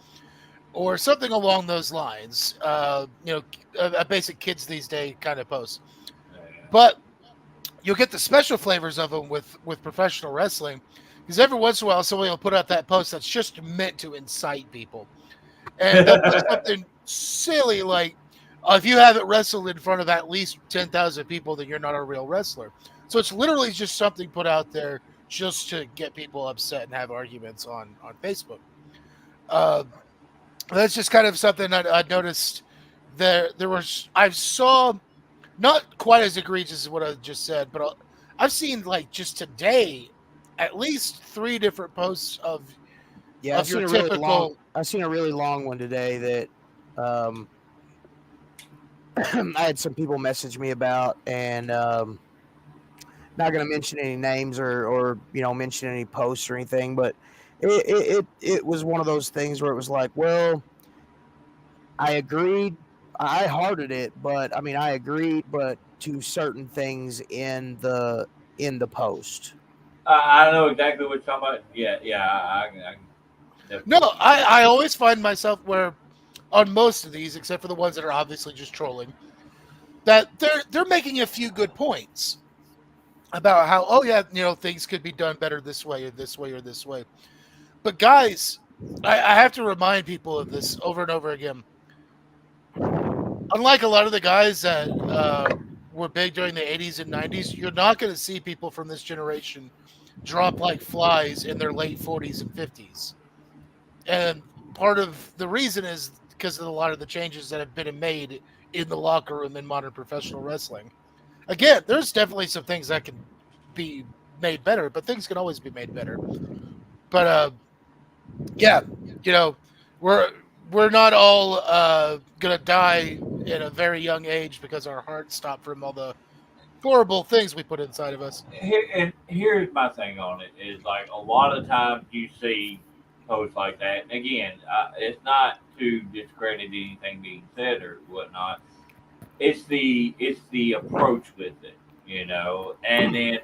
or something along those lines. A basic kids these days kind of post. But you'll get the special flavors of them with professional wrestling, because every once in a while somebody will put out that post that's just meant to incite people, and they'll put something silly like, if you haven't wrestled in front of at least 10,000 people, then you're not a real wrestler. So it's literally just something put out there just to get people upset and have arguments on Facebook. That's just kind of something I noticed. I saw not quite as egregious as what I just said, but I've seen like just today at least 3 different posts of I've your typical. I've seen a really long one today that I had some people message me about, and not going to mention any names or mention any posts or anything, but it was one of those things where it was like, well, I agreed, I hearted it, but I agreed, but to certain things in the post. I know exactly what you're talking about. Yeah. No, I always find myself where on most of these, except for the ones that are obviously just trolling, that they're making a few good points about how, things could be done better this way or this way or this way. But guys, I have to remind people of this over and over again. Unlike a lot of the guys that were big during the 80s and 90s, you're not going to see people from this generation drop like flies in their late 40s and 50s. And part of the reason is because of a lot of the changes that have been made in the locker room in modern professional wrestling. Again, there's definitely some things that can be made better, but things can always be made better. But we're not all gonna die at a very young age because our hearts stop from all the horrible things we put inside of us. Here's my thing on it is, like, a lot of times you see posts like that. And again, it's not to discredit anything being said or whatnot, it's the approach with it, you know. And then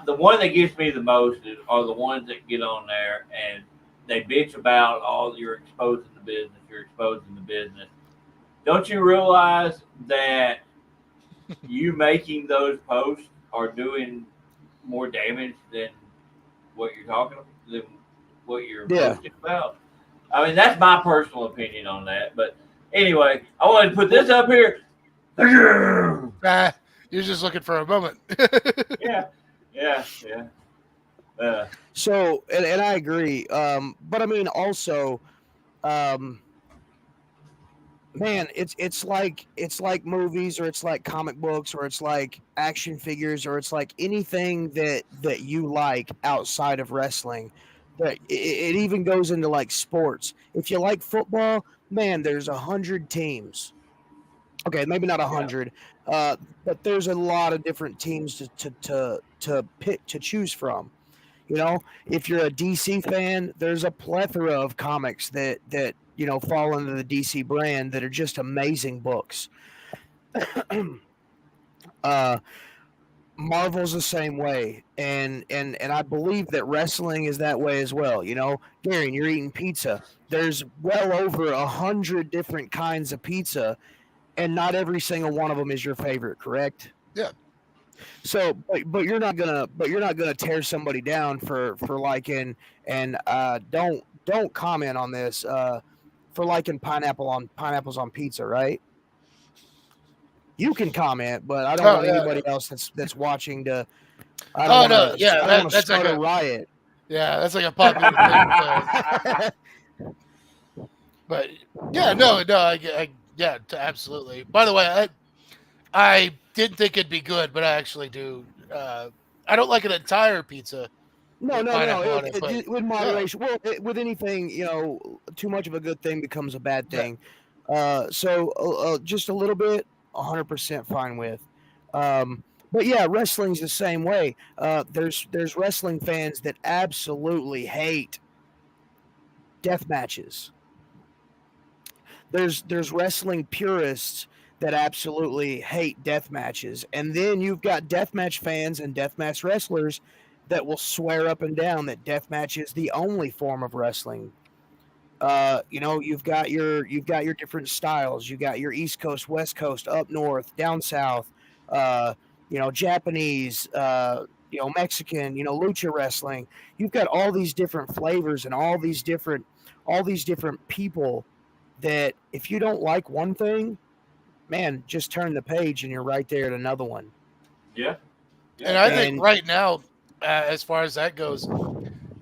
the one that gets me the most are the ones that get on there and they bitch about all you're exposing the business, you're exposing the business. Don't you realize that you making those posts are doing more damage than what you're talking than what you're Yeah. posting about? I mean, that's my personal opinion on that. But anyway, I wanted to put this up here. You're just looking for a moment. Yeah, yeah, yeah. So, and I agree. But I mean, also, um, man, it's like movies, or it's like comic books, or it's like action figures, or it's like anything that you like outside of wrestling. That it even goes into like sports. If you like football, man, there's 100 teams. Okay, maybe not 100, but there's a lot of different teams to pick to choose from. You know, if you're a DC fan, there's a plethora of comics that fall under the DC brand that are just amazing books. uh, Marvel's the same way, and I believe that wrestling is that way as well. You know, Gary, you're eating pizza. There's well over 100 different kinds of pizza, and not every single one of them is your favorite, correct? Yeah. So, but you're not gonna tear somebody down for liking, and don't comment on this for liking pineapples on pizza, right? You can comment, but I don't want anybody else that's watching to. I don't want to that's start like a riot. Yeah, that's like a popular thing. But yeah, no, yeah, absolutely. By the way, I didn't think it'd be good, but I actually do. I don't like an entire pizza. No. With moderation. Yeah. Well, with anything, too much of a good thing becomes a bad thing. So just a little bit, 100% fine with. But yeah, wrestling's the same way. There's wrestling fans that absolutely hate death matches. There's wrestling purists that absolutely hate death matches, and then you've got deathmatch fans and deathmatch wrestlers that will swear up and down that deathmatch is the only form of wrestling. You've got your different styles. You got your East Coast, West Coast, up north, down south. Japanese. Mexican. Lucha wrestling. You've got all these different flavors and all these different people. That if you don't like one thing, man, just turn the page and you're right there at another one. Yeah. And I think right now, as far as that goes,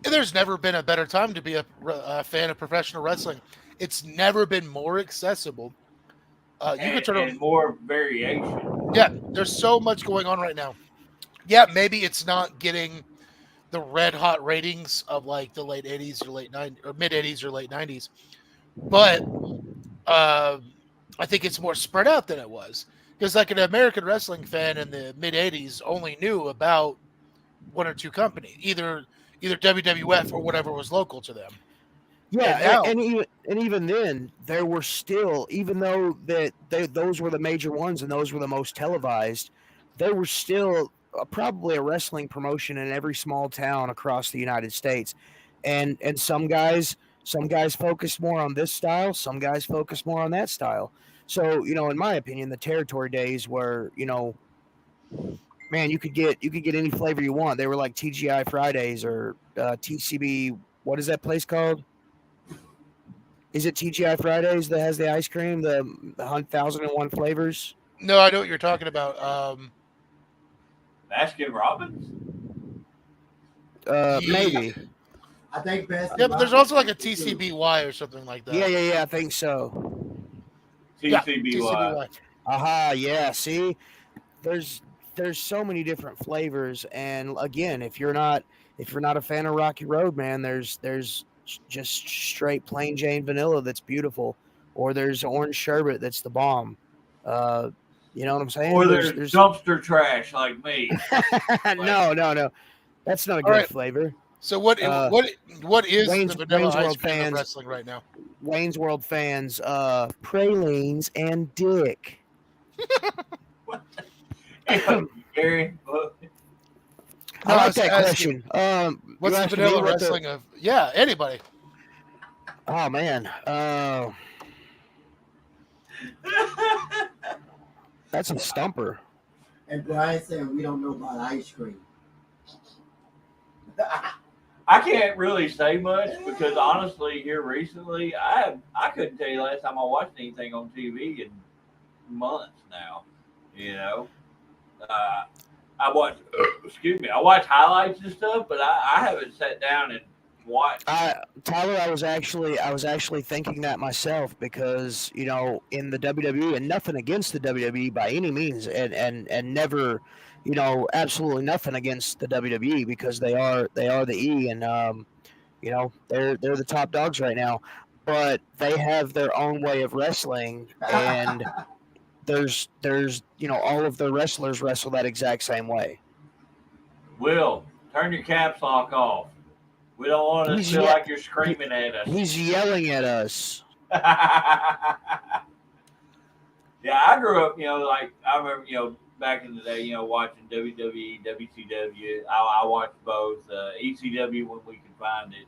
there's never been a better time to be a fan of professional wrestling. It's never been more accessible. You can turn on more variation. Yeah, there's so much going on right now. Yeah, maybe it's not getting the red hot ratings of like the late 80s or late 90s or mid 80s or late 90s, but I think it's more spread out than it was, because like an American wrestling fan in the mid 80s only knew about one or two companies, either WWF or whatever was local to them. Yeah, and even then, there were still, even though those were the major ones and those were the most televised, there were still probably a wrestling promotion in every small town across the United States, and some guys focused more on this style, some guys focused more on that style. So in my opinion, the territory days were, man, you could get any flavor you want. They were like TGI Fridays or TCB. What is that place called? Is it TGI Fridays that has the ice cream, the 1,001 flavors? No, I know what you're talking about. Baskin Robbins? Maybe. I think Baskin. Yeah, but there's also like a TCBY or something like that. Yeah, I think so. TCBY. Aha, yeah. See, there's so many different flavors, and again, if you're not a fan of Rocky Road, man, there's just straight plain Jane vanilla that's beautiful, or there's orange sherbet that's the bomb. You know what I'm saying? Or there's dumpster trash like me. No, that's not a good flavor. So what is the vanilla Wayne's ice World cream fans, of wrestling right now? Wayne's World fans, pralines and dick. Gary, I like that asking, question. What's the vanilla wrestling of? Yeah, anybody. Oh man, that's a stumper. And Brian saying we don't know about ice cream. I can't really say much because honestly, here recently, I couldn't tell you last time I watched anything on TV in months now. You know, I watch. Excuse me, I watch highlights and stuff, but I haven't sat down and watched. Tyler, I was actually thinking that myself because in the WWE, and nothing against the WWE by any means, and never, absolutely nothing against the WWE because they are the E, and they're the top dogs right now, but they have their own way of wrestling, and there's all of the wrestlers wrestle that exact same way. Will, turn your caps lock off. We don't want to feel like you're screaming at us. He's yelling at us. Yeah, I grew up, like I remember, back in the day, watching WWE, WCW. I watched both ECW when we could find it,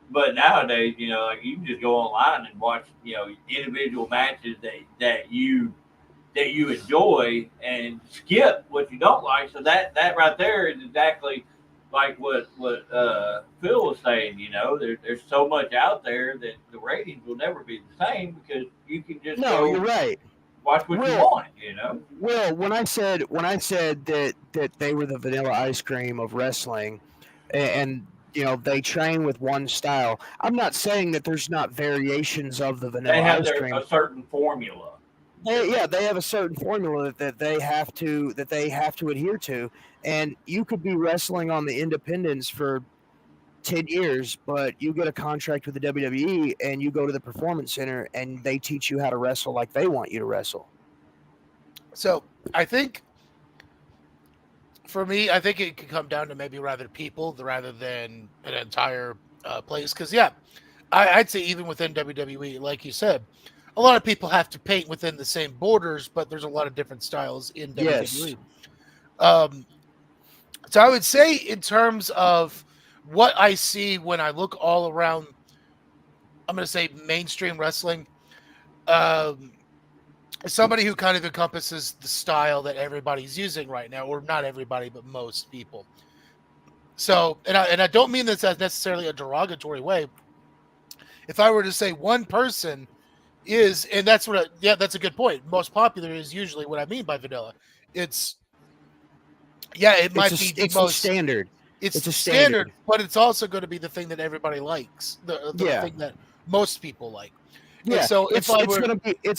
but nowadays, like you can just go online and watch, individual matches that you enjoy and skip what you don't like. So that right there is exactly like what Phil was saying. There's so much out there that the ratings will never be the same because you can just you're right. Watch what you want. Well, when I said that they were the vanilla ice cream of wrestling, and they train with one style. I'm not saying that there's not variations of the vanilla ice cream. They have a certain formula. They have a certain formula that they have to adhere to, and you could be wrestling on the independents for 10 years, but you get a contract with the WWE and you go to the Performance Center and they teach you how to wrestle like they want you to wrestle. So I think for me, I think it could come down to maybe rather people rather than an entire place. Because I'd say even within WWE, like you said, a lot of people have to paint within the same borders, but there's a lot of different styles in WWE. So I would say in terms of what I see when I look all around, I'm going to say mainstream wrestling, somebody who kind of encompasses the style that everybody's using right now, or not everybody, but most people. So, and I don't mean this as necessarily a derogatory way. If I were to say one person is, and that's that's a good point. Most popular is usually what I mean by vanilla. It might be the most standard. It's a standard, but it's also going to be the thing that everybody likes, the thing that most people like. Yeah, and so it's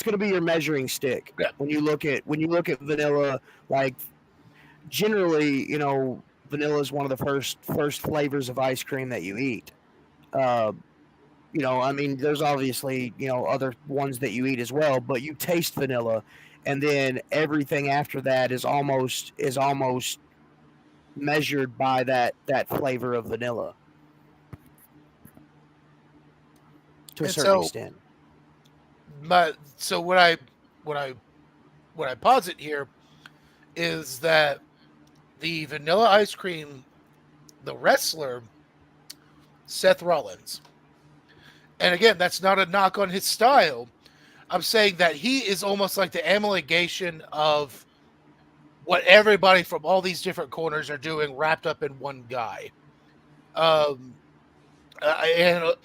gonna be your measuring stick. Yeah. When you look at vanilla, like generally, vanilla is one of the first flavors of ice cream that you eat. I mean, there's obviously other ones that you eat as well, but you taste vanilla, and then everything after that is almost measured by that flavor of vanilla to a certain extent. So what I posit here is that the vanilla ice cream, the wrestler Seth Rollins, and again, that's not a knock on his style. I'm saying that he is almost like the amalgamation of what everybody from all these different corners are doing wrapped up in one guy. And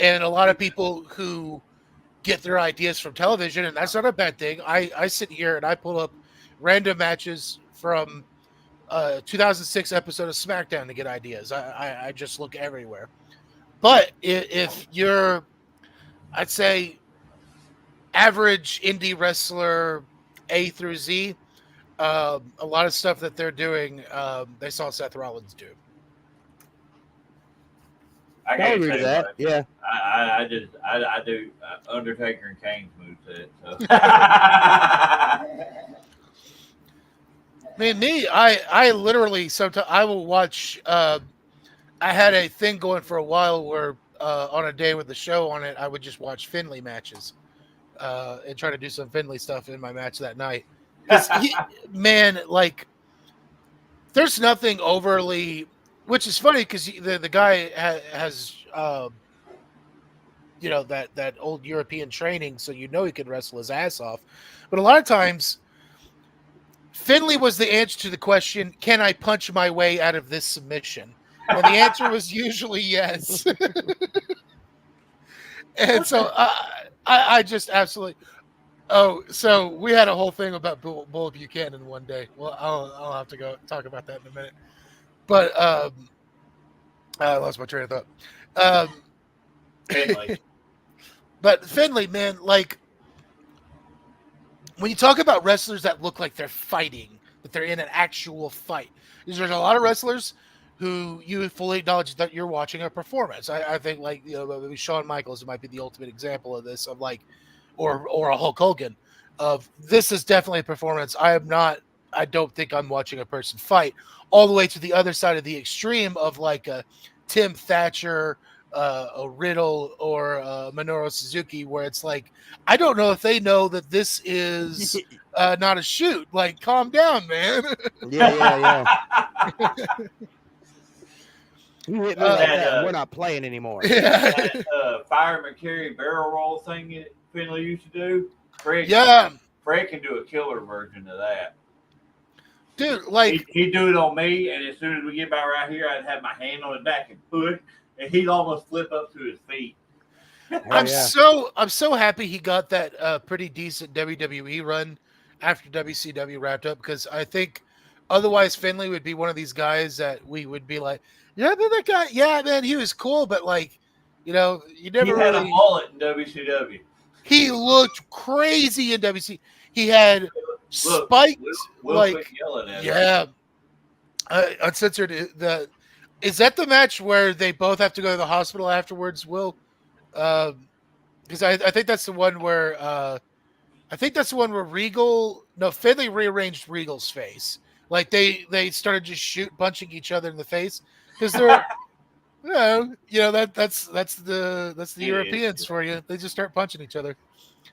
a lot of people who get their ideas from television, and that's not a bad thing. I sit here and I pull up random matches from 2006 episode of SmackDown to get ideas. I just look everywhere. But if you're, I'd say, average indie wrestler A through Z, a lot of stuff that they're doing, they saw Seth Rollins do. I agree with that. Yeah, I do Undertaker and Kane's moveset. So. I literally sometimes I will watch. I had a thing going for a while where on a day with the show on it, I would just watch Finley matches. and try to do some Finley stuff in my match that night. 'Cause man, like, there's nothing overly, which is funny because the guy has that old European training, so he can wrestle his ass off. But a lot of times, Finley was the answer to the question, "Can I punch my way out of this submission?" And the answer was usually yes. And so I just absolutely. Oh, so we had a whole thing about Bull Buchanan one day. Well, I'll have to go talk about that in a minute. But I lost my train of thought. Finley. But Finley, man, like, when you talk about wrestlers that look like they're fighting, that they're in an actual fight, there's a lot of wrestlers who you fully acknowledge that you're watching a performance. I think, like, maybe Shawn Michaels might be the ultimate example of this, of like, or a Hulk Hogan, of this is definitely a performance. I don't think I'm watching a person fight, all the way to the other side of the extreme of like a Tim Thatcher, a Riddle, or a Minoru Suzuki, where it's like, I don't know if they know that this is not a shoot. Like, calm down, man. Yeah. You hit me like that, we're not playing anymore. Yeah. That fireman carry barrel roll thing that Finley used to do. Fred can do a killer version of that. Dude, like, he'd do it on me, and as soon as we get about right here, I'd have my hand on his back and push, and he'd almost flip up to his feet. I'm so happy he got that pretty decent WWE run after WCW wrapped up, because I think otherwise Finley would be one of these guys that we would be like, yeah, but that guy, yeah, man, he was cool, but like, you never he had really. A mullet in WCW. He looked crazy in WC. He had spiked, like, yeah, uncensored. Is that the match where they both have to go to the hospital afterwards, Will? Because I think that's the one where Finley rearranged Regal's face. Like, they started just punching each other in the face because they're that's the Europeans for you. They just start punching each other.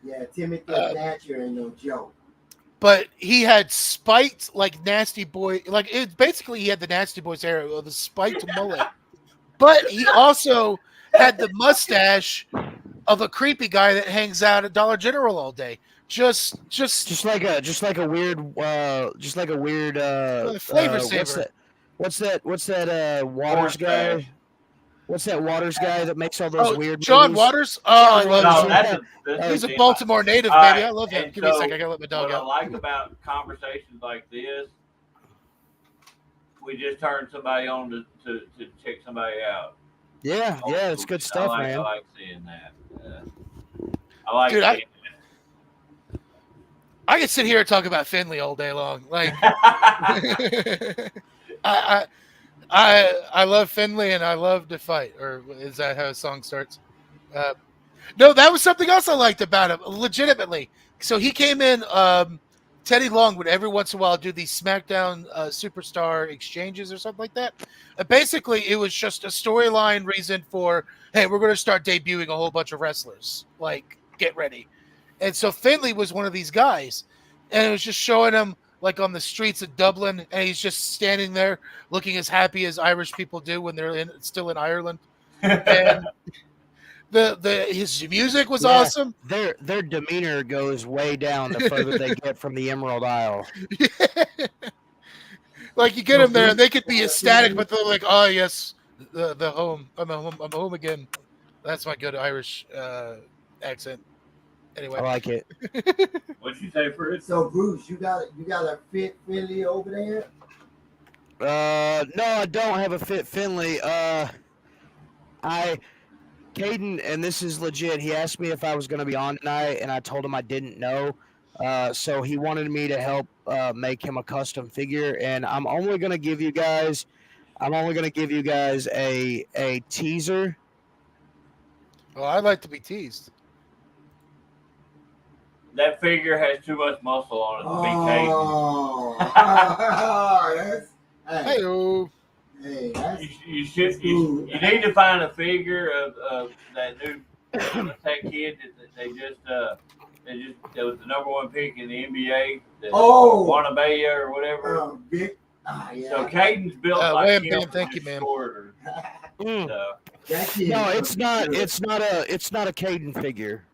Yeah, Timothy Thatcher ain't no joke. But he had spiked, like, Nasty Boy, like, basically he had the Nasty Boy's hair, the spiked mullet. But he also had the mustache of a creepy guy that hangs out at Dollar General all day. Just like a weird flavor saver. What's that Waters guy? What's that Waters guy that makes all those weird John movies? Waters? Oh, I love him. He's a thing. Baltimore native, baby. I love him. Give me a second. I gotta let my dog out. out. What I like about conversations like this, we just turn somebody on to check somebody out. Yeah, it's good stuff, man. I like seeing that. I like Dude, seeing that. I could sit here and talk about Finley all day long. Like, I love Finley and I love to fight. Or is that how a song starts? No, that was something else I liked about him, legitimately. So he came in. Teddy Long would every once in a while do these SmackDown Superstar exchanges or something like that. Basically, it was just a storyline reason for, hey, we're going to start debuting a whole bunch of wrestlers. Like, get ready. And so Finley was one of these guys. And it was just showing him, like, on the streets of Dublin, and he's just standing there looking as happy as Irish people do when they're still in Ireland. And his music was awesome. Their demeanor goes way down the further they get from the Emerald Isle. Like, you get them there, and they could be ecstatic, but they're like, "Oh yes, the home. I'm home again." That's my good Irish accent. Anyway, I like it. What'd you say, Fritz? So Bruce, you got a fit Finley over there? No, I don't have a fit Finley. Caden, and this is legit, he asked me if I was going to be on tonight, and I told him I didn't know. So he wanted me to help make him a custom figure, and I'm only going to give you guys a teaser. Well, I'd like to be teased. That figure has too much muscle on it to be Caden. You need to find a figure of that new tech kid that they just It was the number one pick in the NBA. Oh. Wannabe or whatever. Yeah. So Caden's built like Wham, him. bam, thank you, man. Shorter. Mm. So. No, it's not. It's not a Caden figure.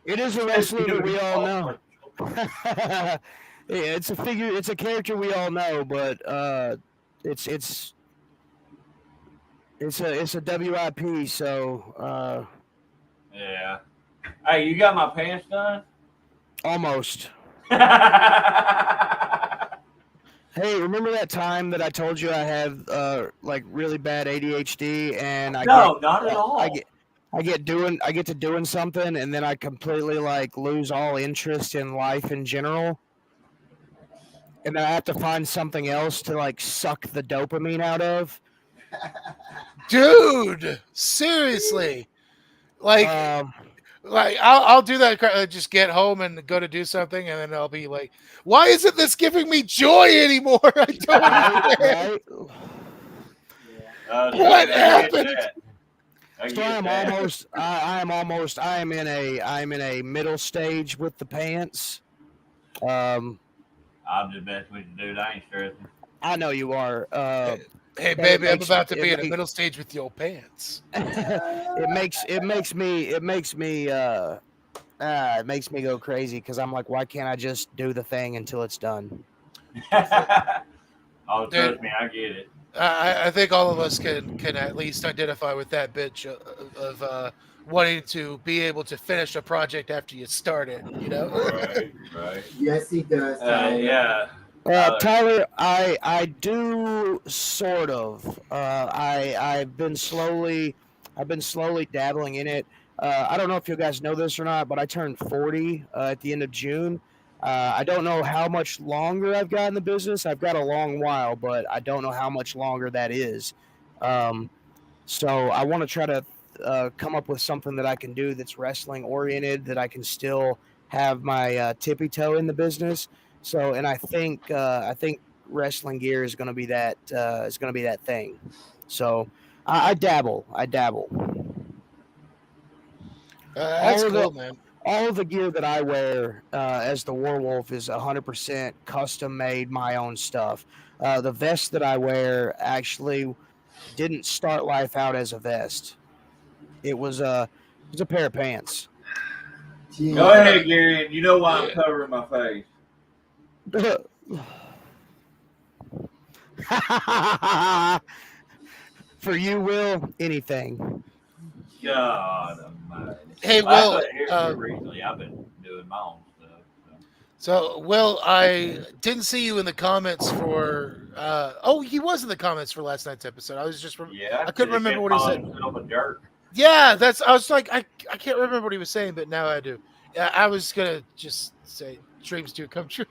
It is a wrestler that we all know. Yeah, it's a figure. It's a character we all know, but it's a WIP. So Yeah. Hey, you got my pants done? almost. Hey, remember that time that I told you I have like really bad ADHD and not at all. I get to doing something and then I completely like lose all interest in life in general. And then I have to find something else to like suck the dopamine out of. Dude, seriously. Like I'll do that. Just get home and go to do something, and then I'll be like, "Why isn't this giving me joy anymore?" I don't understand. What happened? So I am in a middle stage with the pants. I'm just messing with you, dude. I ain't stressing. I know you are. Hey, baby, I'm about to be in a middle stage with your pants. It makes me go crazy because I'm like, why can't I just do the thing until it's done? Oh, trust me, I get it. I think all of us can at least identify with that bitch of wanting to be able to finish a project after you start it. You know? Right. Yes, he does. Yeah. Tyler, I do sort of. I've been slowly dabbling in it. I don't know if you guys know this or not, but I turned 40 at the end of June. I don't know how much longer I've got in the business. I've got a long while, but I don't know how much longer that is. So I want to try to come up with something that I can do that's wrestling oriented, that I can still have my tippy toe in the business. So, and I think wrestling gear is going to be that thing. So, I dabble. That's cool, man. All of the gear that I wear as the Warwolf is 100% custom made, my own stuff. The vest that I wear actually didn't start life out as a vest. It was a pair of pants. Go ahead, Gary. You know why I'm covering my face. For you, Will, anything. God almighty. Hey, Will. Recently, I've been doing my own stuff. So, Will, I didn't see you in the comments for. He was in the comments for last night's episode. I was just. I couldn't remember what he said. A jerk. Yeah, I was like, I can't remember what he was saying, but now I do. I was gonna just say dreams do come true.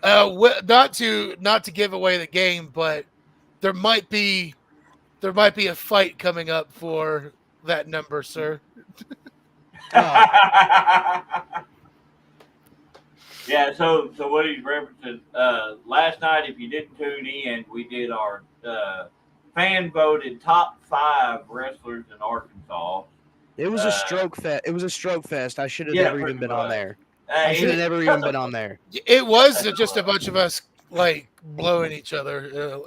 Not to give away the game, but there might be a fight coming up for that number, sir. Yeah, so what he's referencing, last night, if you didn't tune in, we did our fan voted top 5 wrestlers in Arkansas. It was a stroke fest. It was a stroke fest. I should have never even been on there. I should have never even been on there. It was just a bunch of us like blowing each other. You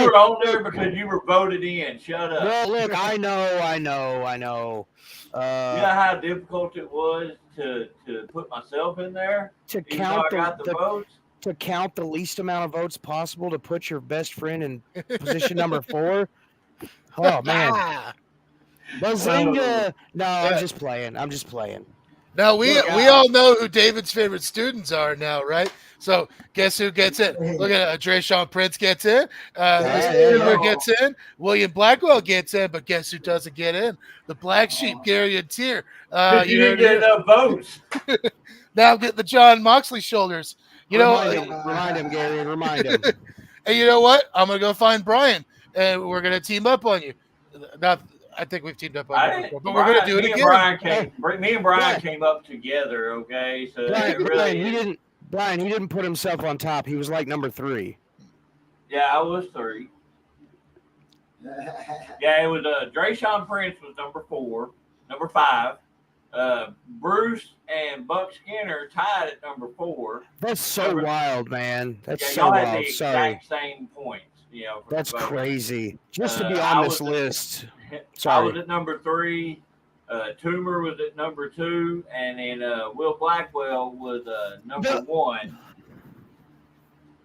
were on there because you were voted in. Shut up. Well, look, I know. You know how difficult it was to put myself in there? To count the votes? To count the least amount of votes possible to put your best friend in position number 4? Oh, man. Bazinga! No, I'm just playing. Now, we all know who David's favorite students are now, right? So, guess who gets in? Look at Drayshawn Prince gets in. Gets in. William Blackwell gets in, but guess who doesn't get in? The Black Sheep, Gary and Tier. You didn't get enough votes. Now get the John Moxley shoulders. Remind him, Gary. Remind him. And you know what? I'm going to go find Brian, and we're going to team up on you. I think we've teamed up on you before, but we're going to do it again. Me and Brian came up together, okay? So Brian, he didn't put himself on top. He was like number 3. Yeah, I was 3. Yeah, it was Drayshawn Prince was number 4, number 5. Bruce and Buck Skinner tied at number 4. That's so wild, man. That's Yeah, so y'all had the wild. Sorry. exact same points. For That's the voting. crazy. Just to be I on this was list. I Sorry. was at number 3. Toomer was at number 2, and then Will Blackwell was number 1.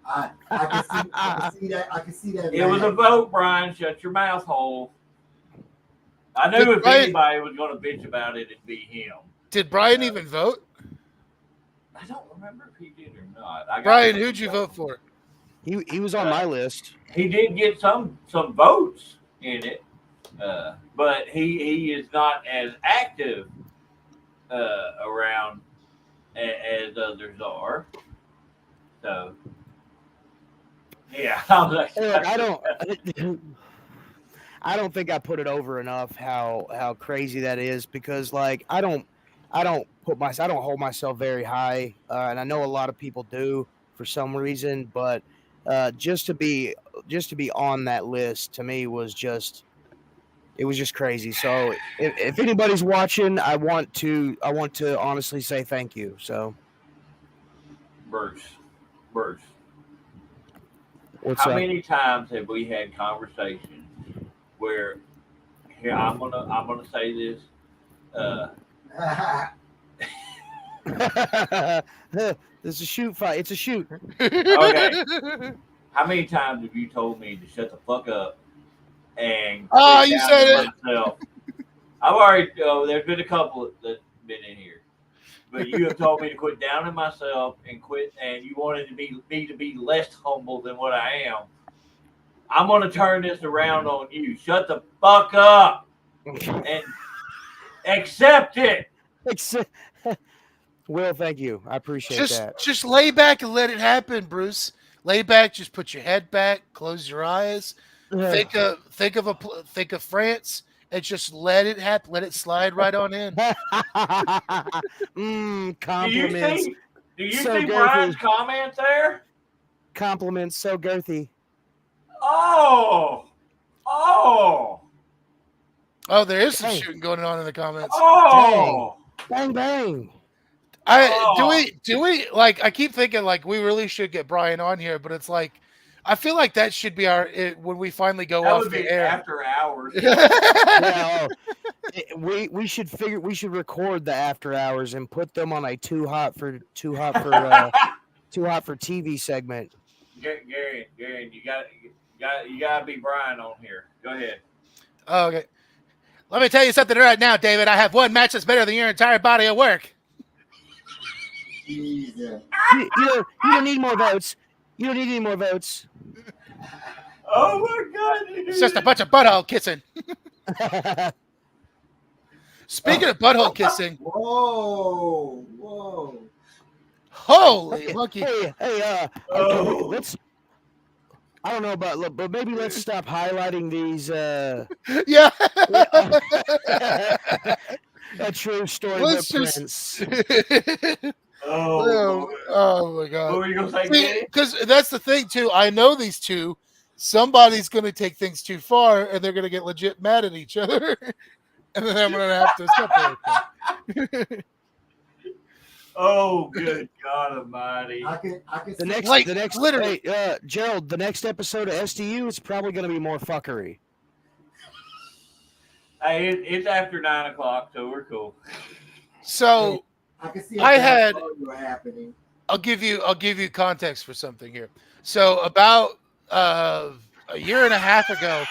I can see that. I can see that. It was a vote, Brian. Shut your mouth hole. I knew if anybody was going to bitch about it, it'd be him. Did Brian even vote? I don't remember if he did or not. Brian, who'd you vote for? He was on my list. He did get some votes in it, but he is not as active around as others are. So, yeah. I don't think I put it over enough how crazy that is, because like I don't hold myself very high, and I know a lot of people do for some reason, but just to be on that list to me was just crazy. So if anybody's watching, I want to honestly say thank you. So Bruce. How many times have we had conversations where here I'm gonna say this? It's a shoot fight. It's a shoot. Okay. How many times have you told me to shut the fuck up and you said it. Myself? I've already. There's been a couple that's been in here, but you have told me to quit downing myself and quit. And you wanted me to be less humble than what I am. I'm gonna turn this around on you. Shut the fuck up and accept it. Will, thank you. I appreciate that. Just lay back and let it happen, Bruce. Lay back. Just put your head back. Close your eyes. Think of France, and just let it happen. Let it slide right on in. Compliments. Do you see Brian's comment there? Compliments. So girthy. Oh, there is some shooting going on in the comments. Oh, bang, bang. Do we like? I keep thinking like we really should get Brian on here, but it's like I feel like that should be when we finally go off the air after hours. We should record the after hours and put them on a too hot for TV segment. Gary, you gotta be Brian on here. Go ahead. Okay. Let me tell you something right now, David. I have one match that's better than your entire body of work. Jesus. You don't need more votes. You don't need any more votes. Oh my God! It's just a bunch of butthole kissing. Speaking of butthole kissing. Whoa. Holy monkey. Hey, let's. I don't know about, but maybe let's stop highlighting these. Yeah. A true story Prince. Oh my God. What were you gonna say? Because that's the thing too. I know these two. Somebody's going to take things too far, and they're going to get legit mad at each other, and then I'm going to have to separate them. Oh, good God Almighty! I can literally, Gerald, the next episode of SDU is probably going to be more fuckery. Hey, it's after 9 o'clock, so we're cool. So I can see happening. I'll give you context for something here. So about a year and a half ago.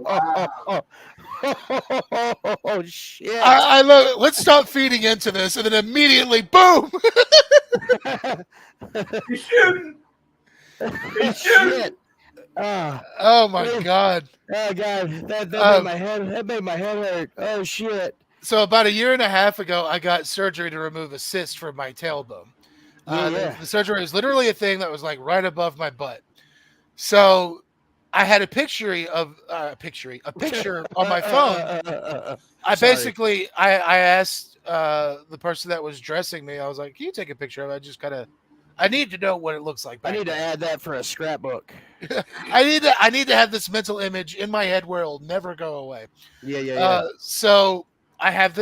Wow. Oh shit! I love it. Let's stop feeding into this, and then immediately, boom! He's shooting. Shit. Oh my God! Oh God! That made my head hurt. Oh shit! So about a year and a half ago, I got surgery to remove a cyst from my tailbone. The surgery was literally a thing that was like right above my butt. So I had a picture on my phone. I asked the person that was dressing me. I was like, "Can you take a picture of it?" I I need to know what it looks like. I need to then. add that for a scrapbook. I need to have this mental image in my head where it'll never go away. Yeah. So I have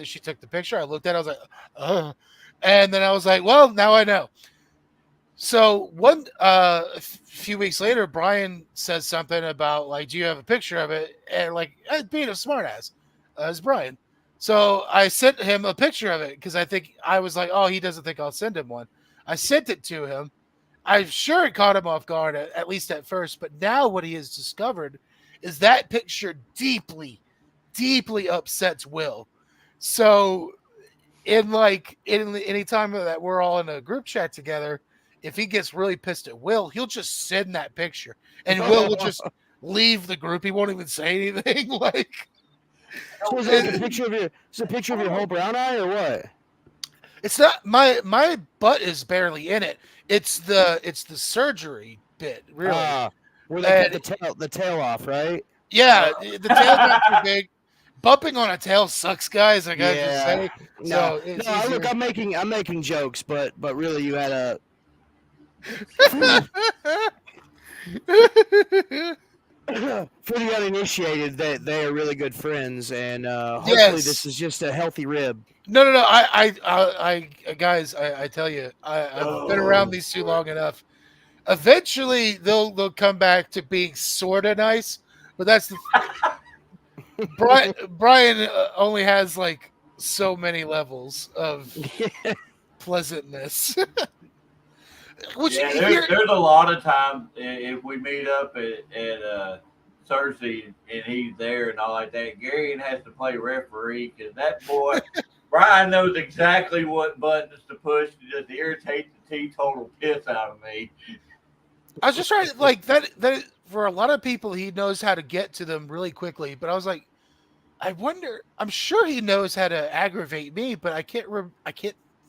she took the picture. I looked at it. I was like, and then I was like, well, now I know. So a few weeks later, Brian says something about like, do you have a picture of it? And like, being a smartass, as Brian. So I sent him a picture of it because I was like, oh, he doesn't think I'll send him one. I sent it to him. I'm sure it caught him off guard, at least at first. But now what he has discovered is that picture deeply, deeply upsets Will. So in any time that we're all in a group chat together, if he gets really pissed at Will, he'll just send that picture, and Will will just leave the group. He won't even say anything. Like, so is that a picture of your whole brown eye or what? It's not my butt is barely in it. It's the surgery bit, really. Where they cut the tail off, right? Yeah, the tail got too big. Bumping on a tail sucks, guys. I gotta just say. No, so look, I'm making jokes, but really, you had a. For the uninitiated, they are really good friends, and hopefully this is just a healthy rib. No. I guys, I tell you, I've been around these two long enough. Eventually, they'll come back to being sort of nice, but that's the. Brian only has like so many levels of pleasantness. There's a lot of times if we meet up at Cersei and he's there and all like that, Gary has to play referee because that boy Brian knows exactly what buttons to push to just irritate the teetotal piss out of me. I was just trying to like that for a lot of people he knows how to get to them really quickly, but I was like, I wonder. I'm sure he knows how to aggravate me, but I can't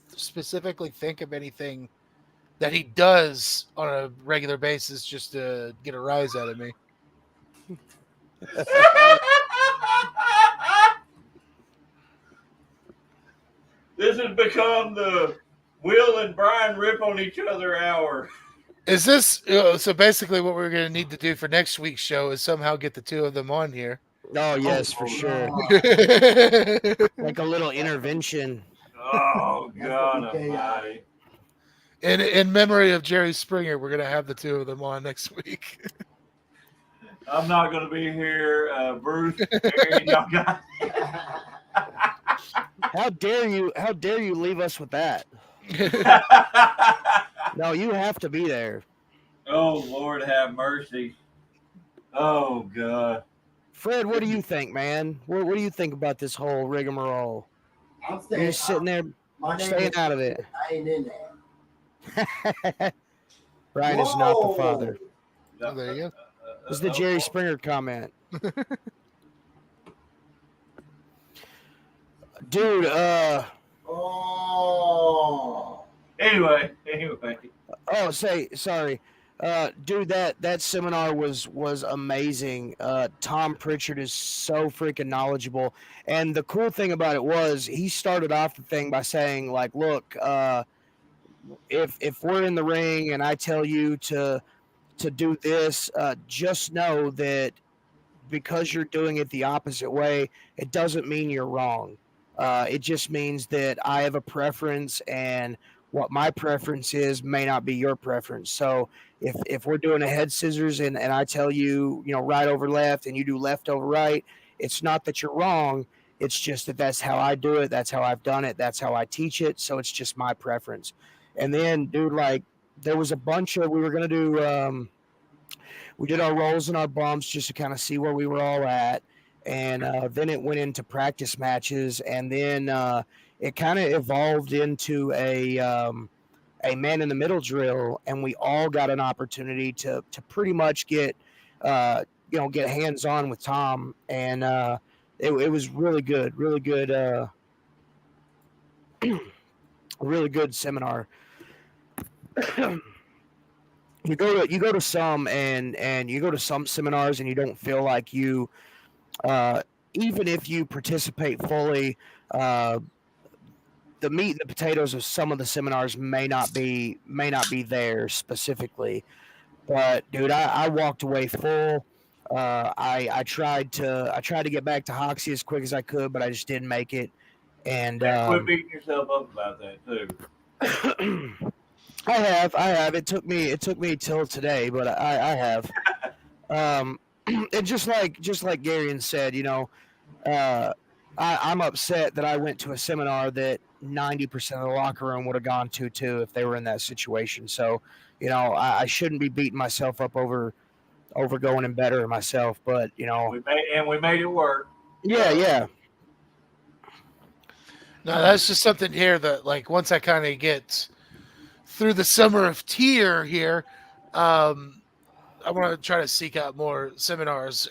specifically think of anything that he does on a regular basis just to get a rise out of me. This has become the Will and Brian rip on each other hour. Is this so? Basically, what we're going to need to do for next week's show is somehow get the two of them on here. Oh yes, for sure. Like a little intervention. Oh God Almighty! In memory of Jerry Springer, we're going to have the two of them on next week. I'm not going to be here, Bruce. Jerry, y'all got. How dare you leave us with that? No, you have to be there. Oh Lord, have mercy. Oh God. Fred, what do you think, man? What do you think about this whole rigmarole? I'm You're just sitting there, staying out of it. I ain't in there. Brian is not the father. Oh, there you go. This is the Jerry Springer comment. Dude, Oh. Anyway. Oh, sorry. Dude, that seminar was amazing. Tom Pritchard is so freaking knowledgeable. And the cool thing about it was he started off the thing by saying, like, look, if we're in the ring and I tell you to do this, just know that because you're doing it the opposite way, it doesn't mean you're wrong. It just means that I have a preference, and what my preference is may not be your preference. So if we're doing a head scissors and I tell you, right over left and you do left over right, it's not that you're wrong. It's just that that's how I do it. That's how I've done it. That's how I teach it. So it's just my preference. And then, dude, like there was a bunch of, we were going to do, we did our rolls and our bumps just to kind of see where we were all at. And then it went into practice matches, and then it kind of evolved into a man in the middle drill, and we all got an opportunity to pretty much get get hands on with Tom, and it was really good, really good seminar. You go to some and you go to some seminars and you don't feel like you. Even if you participate fully, the meat and the potatoes of some of the seminars may not be there specifically. But dude, I walked away full. I tried to get back to Hoxie as quick as I could, but I just didn't make it. And Man, quit beating yourself up about that too. I have. It took me till today, but I have. And just like Garion said, you know, I'm upset that I went to a seminar that 90% of the locker room would have gone to too if they were in that situation. So, you know, I shouldn't be beating myself up over going and bettering myself, but you know, we made it work. Yeah. No, that's just something here that, like, once I kind of get through the summer of tier here, I want to try to seek out more seminars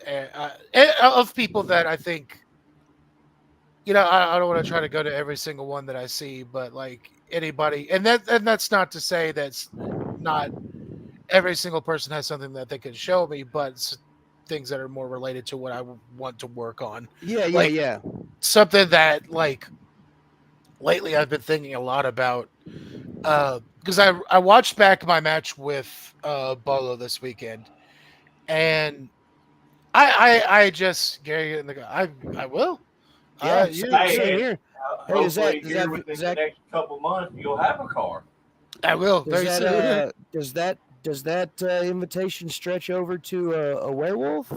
of people that I think, you know, I don't want to try to go to every single one that I see, but like anybody, and that's not to say that's not every single person has something that they can show me, but things that are more related to what I want to work on. Yeah. Something that, like, lately I've been thinking a lot about, because I watched back my match with Bolo this weekend, and I just Gary in the I will. Yeah, Same here. Hey, hopefully here within the next couple months you'll have a car. I will. Does that invitation stretch over to a werewolf?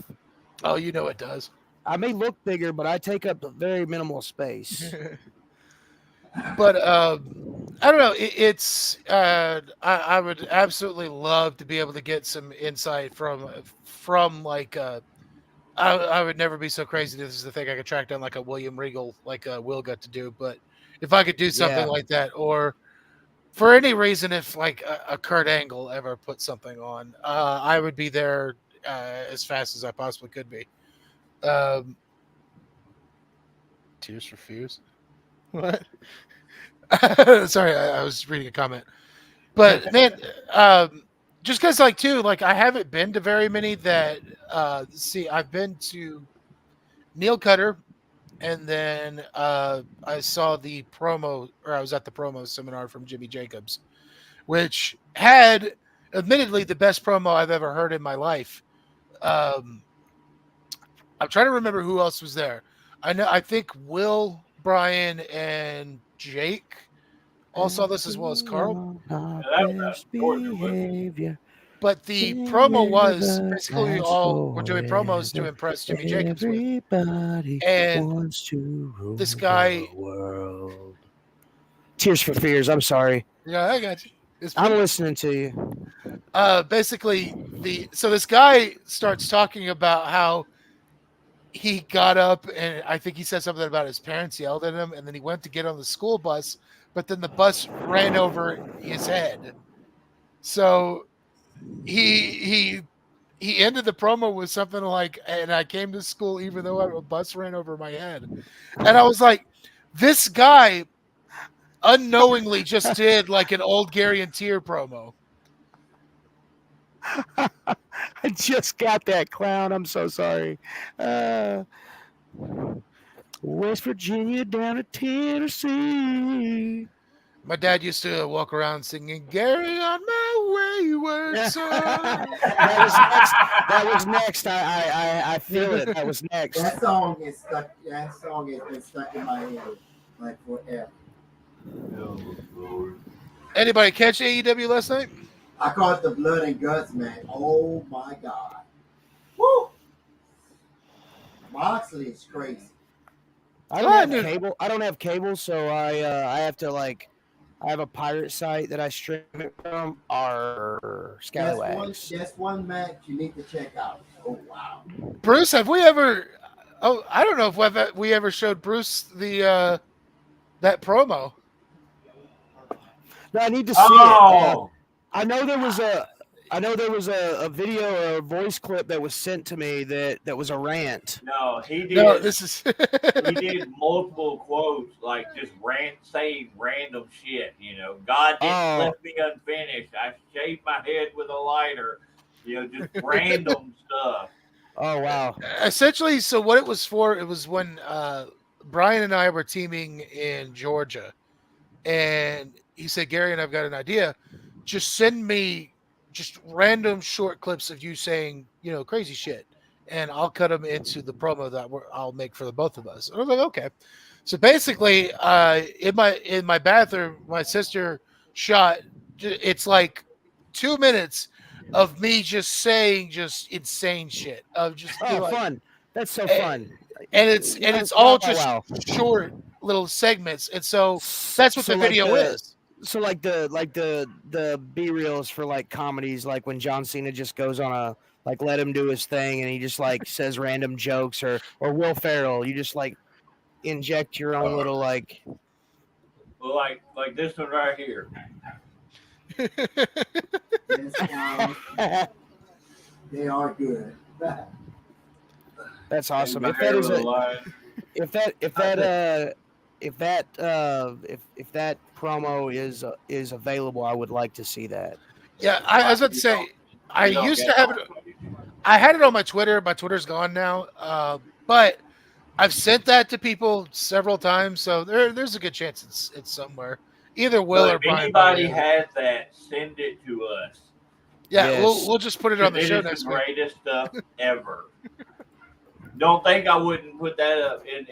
Oh, you know it does. I may look bigger, but I take up very minimal space. But I don't know. I would absolutely love to be able to get some insight from like I would never be so crazy. This is the thing I could track down like a William Regal, like Will got to do. But if I could do something like that, or for any reason, if like a Kurt Angle ever put something on, I would be there as fast as I possibly could be. Tears for Fears. What? Sorry, I was reading a comment. But man, just because, like, too, like, I haven't been to very many that, I've been to Neil Cutter, and then I saw the promo, or I was at the promo seminar from Jimmy Jacobs, which had, admittedly, the best promo I've ever heard in my life. I'm trying to remember who else was there. I think Will, Brian, and Jake all saw this, as well as Carl. But the promo was basically all we're doing promos to impress Jimmy Jacobs with. And this guy, Tears for Fears. I'm sorry. Yeah, I got you. I'm listening to you. Basically, this guy starts talking about how he got up, and I think he said something about his parents yelled at him, and then he went to get on the school bus, but then the bus ran over his head. So he ended the promo with something like, and I came to school even though a bus ran over my head. And I was like, this guy unknowingly just did like an old Gary and Tier promo. I just got that, clown. I'm so sorry. West Virginia down to Tennessee. My dad used to walk around singing "Gary on my wayward son." That was next. I feel it. That was next. That song has been stuck in my head like forever. Anybody catch AEW last night? I caught the Blood and Guts, man. Oh my God. Woo! Moxley is crazy. I don't have cable. I don't have cable, so I have to I have a pirate site that I stream it from. Our Scalawags. That's one match you need to check out. Oh wow. Bruce, have we ever? Oh, I don't know if we ever showed Bruce the that promo. No, I need to see it. I know there was a video or a voice clip that was sent to me that was a rant. No, he did. No, this is he did multiple quotes, like just saying random shit. You know, God didn't left me unfinished. I shaved my head with a lighter. You know, just random stuff. Oh wow! Essentially, so what it was for? It was when Brian and I were teaming in Georgia, and he said, Gary, and I've got an idea. Just send me just random short clips of you saying, crazy shit, and I'll cut them into the promo that I'll make for the both of us. And I was like, okay. So basically, in my bathroom, my sister shot. It's like 2 minutes of me just saying just insane shit of just fun. That's so and, fun. and it's all just short little segments, and so that's what the video is. So like the B reels for like comedies, like when John Cena just goes on a like let him do his thing and he just like says random jokes, or Will Ferrell, you just like inject your own little like. Well, like this one right here. They are good. That's awesome. If that promo is available, I would like to see that. Yeah, I was about to say, I used to have it. I had it on my Twitter. My Twitter's gone now, but I've sent that to people several times, so there's a good chance it's somewhere. Either Will or Brian. If anybody has that, send it to us. Yeah, yes. we'll just put it on the show next week. It is the greatest stuff ever. Don't think I wouldn't put that up in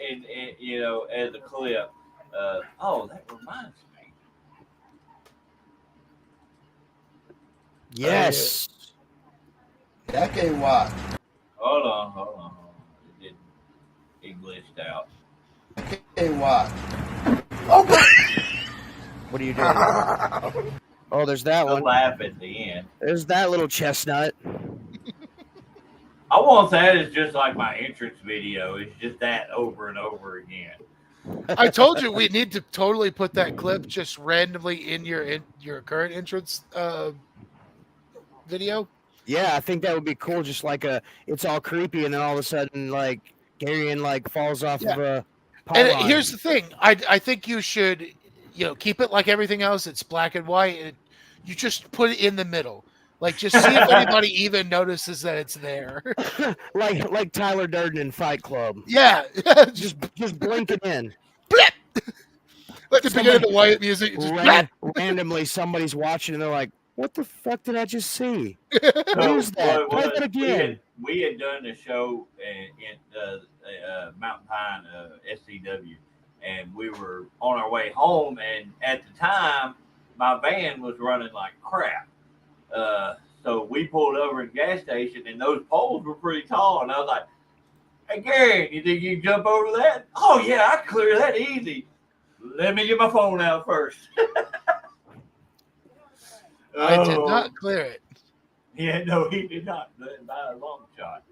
as a clip. That reminds me. Yes. That can't watch. Hold on. It glitched out. Can't watch. What are you doing? Oh, there's that one. Laugh at the end. There's that little chestnut. I want that as just like my entrance video. It's just that over and over again. I told you we need to totally put that clip just randomly in your current entrance video. Yeah, I think that would be cool. Just like it's all creepy, and then all of a sudden, like Garion like falls off of a pylon. And here's the thing: I think you should, keep it like everything else. It's black and white, and you just put it in the middle. Like, just see if anybody even notices that it's there. like Tyler Durden in Fight Club. Yeah, just blink it in. Blip! Like the beginning of the white music. Just randomly, somebody's watching, and they're like, "What the fuck did I just see? Who's that? Play that again." We had done a show in Mountain Pine, SCW, and we were on our way home, and at the time, my van was running like crap. So we pulled over at the gas station, and those poles were pretty tall, and I was like, "Hey, Gary, you think you can jump over that?" "Oh, yeah, I can clear that easy. Let me get my phone out first." I did not clear it. Yeah, no, he did not. Not a long shot.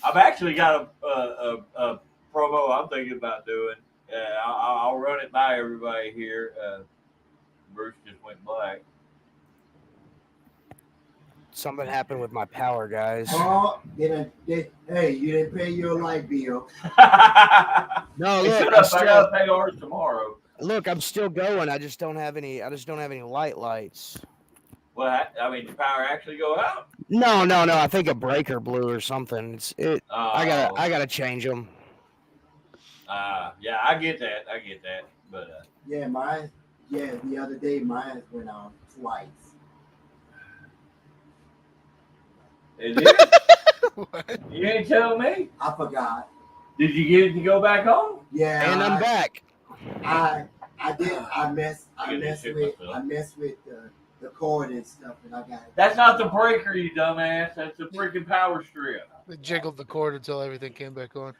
I've actually got a promo I'm thinking about doing. I'll run it by everybody here. Bruce just went black. Something happened with my power, guys. Oh, hey, you didn't pay your light bill. No, look, I gotta pay ours tomorrow. Look, I'm still going. I just don't have any lights. Well, I mean, did power actually go out? No. I think a breaker blew or something. I gotta change them. Yeah, I get that. But the other day mine went out twice. Is it? What? You ain't telling me. I forgot. Did you get it to go back home? Yeah. And I'm back. I did. I messed with the cord and stuff, and I got it. That's not the breaker, you dumbass. That's the freaking power strip. They jiggled the cord until everything came back on.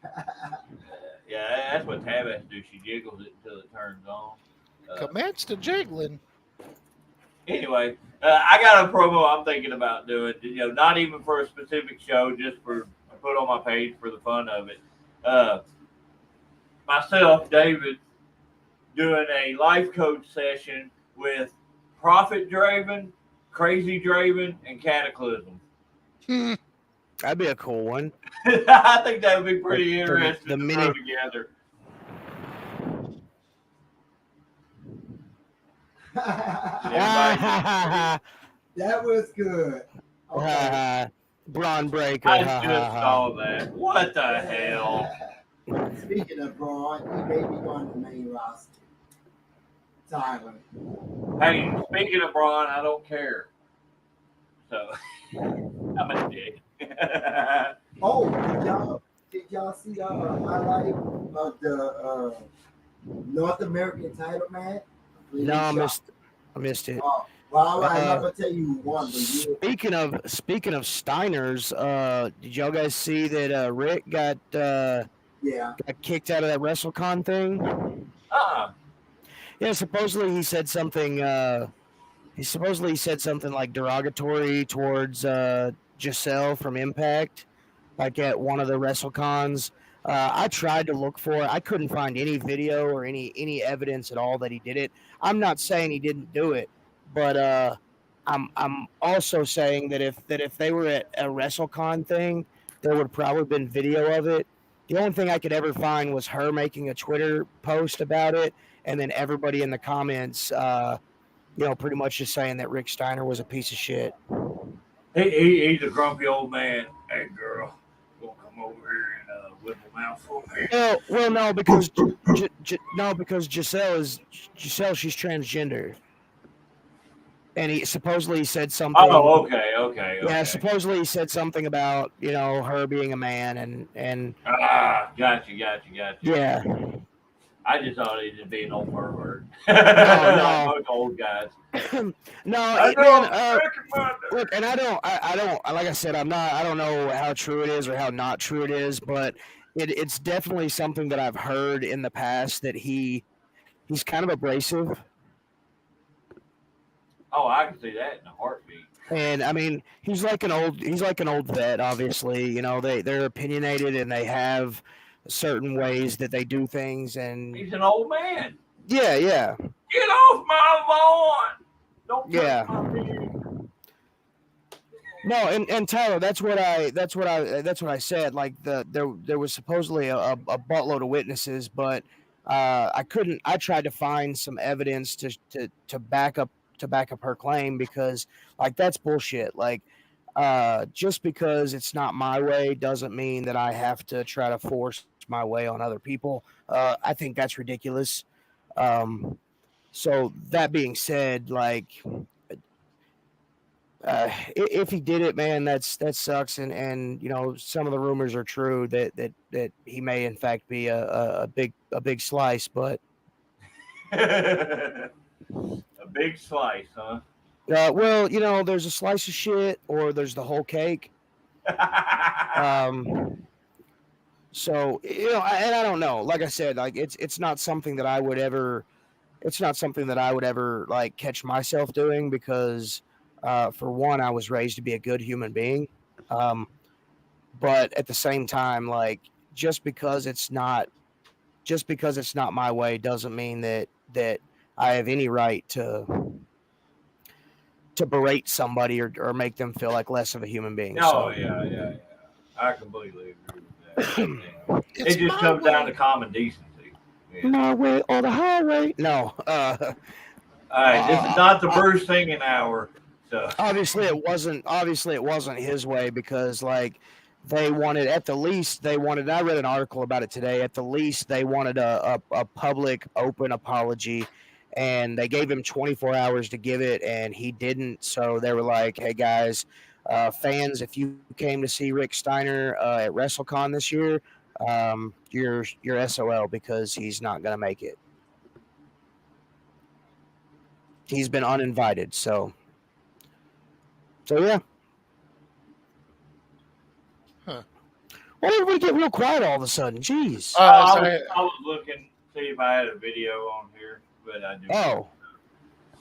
Yeah, that's what Tabas do. She jiggles it until it turns on. Commence to jiggling. Anyway, I got a promo I'm thinking about doing. Not even for a specific show, just for put on my page for the fun of it. Myself, David, doing a life coach session with Prophet Draven, Crazy Draven, and Cataclysm. That'd be a cool one. I think that would be pretty interesting to throw together. That was good. Okay. Braun Breaker. I just saw that. What the hell? Speaking of Braun, he may be on the main roster. Tyler. Hey, speaking of Braun, I don't care. So I'm a dick. Oh, did y'all see the highlight of the North American title match? No, I missed it. Well, I'm not gonna tell you who won, but Speaking of Steiners, did y'all guys see that Rick got kicked out of that WrestleCon thing? Yeah, supposedly he said something. He said something like derogatory towards Giselle from Impact, like at one of the WrestleCons. I tried to look for it. I couldn't find any video or any evidence at all that he did it. I'm not saying he didn't do it, but I'm also saying that if they were at a WrestleCon thing, there would probably been video of it. The only thing I could ever find was her making a Twitter post about it, and then everybody in the comments, pretty much just saying that Rick Steiner was a piece of shit. He's a grumpy old man. Hey, girl, gonna come over here and whip a mouth for me. Well, no, because Giselle, she's transgender, and he supposedly said something. Oh, okay. Yeah, supposedly he said something about her being a man and. Gotcha. Yeah. I just thought he was just being old pervert. No. Most old guys. Look, and I don't, like I said, I don't know how true it is or how not true it is, but it's definitely something that I've heard in the past that he's kind of abrasive. Oh, I can see that in a heartbeat. And I mean, he's like an old vet. Obviously, they're opinionated and they have certain ways that they do things. And he's an old man. Yeah. Get off my lawn! Don't touch my beard. No, and Tyler, that's what I said. Like there was supposedly a buttload of witnesses, but I couldn't. I tried to find some evidence to back up her claim because like that's bullshit. Like just because it's not my way doesn't mean that I have to try to force my way on other people. I think that's ridiculous. So that being said, like if he did it, man, that sucks. And some of the rumors are true that he may in fact be a big slice, but a big slice, huh? Well, there's a slice of shit or there's the whole cake. So, and I don't know. Like I said, like it's not something that I would ever like catch myself doing because for one, I was raised to be a good human being. But at the same time, like just because it's not my way doesn't mean that I have any right to berate somebody or make them feel like less of a human being. Oh, yeah. I completely agree with that. It just comes down to common decency. Yeah. My way or the highway. No. All right, this is not the Bruce singing hour. So. Obviously, it wasn't his way because, like, I read an article about it today. At the least, they wanted a public, open apology. And they gave him 24 hours to give it, and he didn't. So they were like, hey, guys, fans, if you came to see Rick Steiner at WrestleCon this year, you're SOL because he's not going to make it. He's been uninvited, so yeah. Huh. Why did everybody get real quiet all of a sudden? Jeez. I was looking to see if I had a video on here. But I do.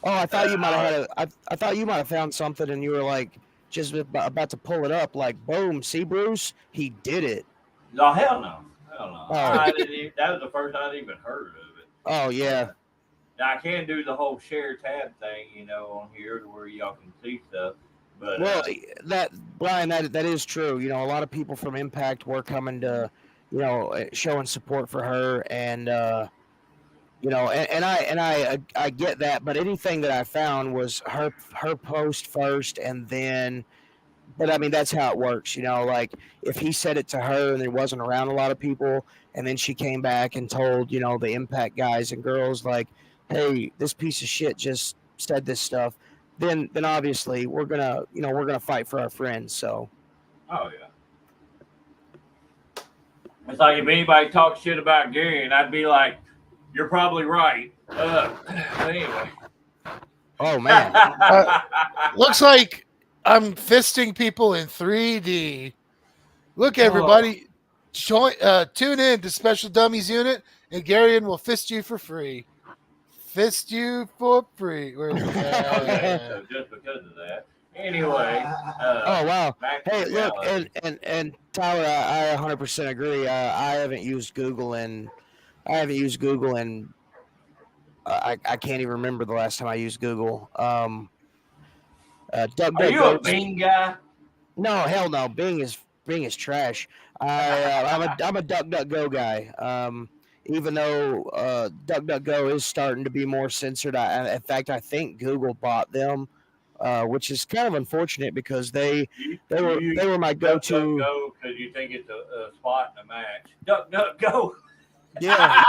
I thought you might have I thought you might have found something and you were like just about to pull it up. Like, boom, see Bruce, he did it. No, hell no. That was the first I'd even heard of it. Oh yeah. Now I can do the whole share tab thing, on here to where y'all can see stuff. But Brian, that is true. A lot of people from Impact were coming to, showing support for her and. And I get that, but anything that I found was her post first, and then, but I mean that's how it works, like if he said it to her and it wasn't around a lot of people, and then she came back and told the Impact guys and girls, like hey, this piece of shit just said this stuff, then obviously we're gonna fight for our friends. So Oh yeah. It's like if anybody talks shit about Gary, and I'd be like, "You're probably right." But anyway. oh man, Looks like I'm fisting people in 3D. Look, Oh. everybody, tune in to Special Dummies Unit, and Garion will fist you for free. Fist you for free. Where is it? Okay, so just because of that. Anyway. oh wow. Back to Hey, look, reality. and Tyler, I 100% agree. I haven't used Google and I can't even remember the last time I used Google. Are you a DuckDuckGo. Bing guy? No, hell no. Bing is trash. I'm a DuckDuckGo guy. Even though DuckDuckGo is starting to be more censored. In fact, I think Google bought them, which is kind of unfortunate because they were my go-to. Go because you think it's a spot in a match. Duck, duck, go. Yeah.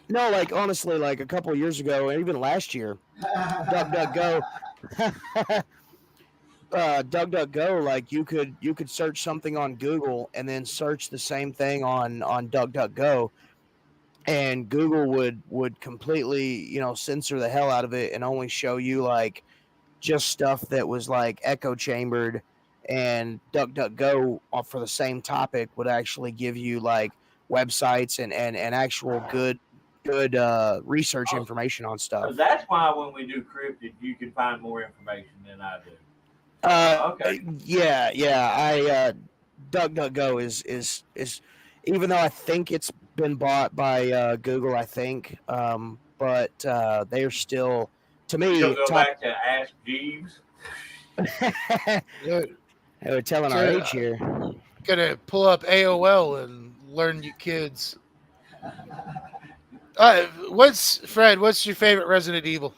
No, like honestly, like a couple of years ago, and even last year, DuckDuckGo. DuckDuckGo, like you could search something on Google and then search the same thing on DuckDuckGo, and Google would completely censor the hell out of it and only show you like just stuff that was like echo chambered, and DuckDuckGo for the same topic would actually give you like websites and actual good research information on stuff. So that's why when we do cryptid, you can find more information than I do. Okay. Yeah. I DuckDuckGo is even though I think it's been bought by Google, I think, but they are still, to me, You'll go back to Ask Jeeves. We're telling our age here. Gonna pull up AOL and learn you kids. Fred? What's your favorite Resident Evil?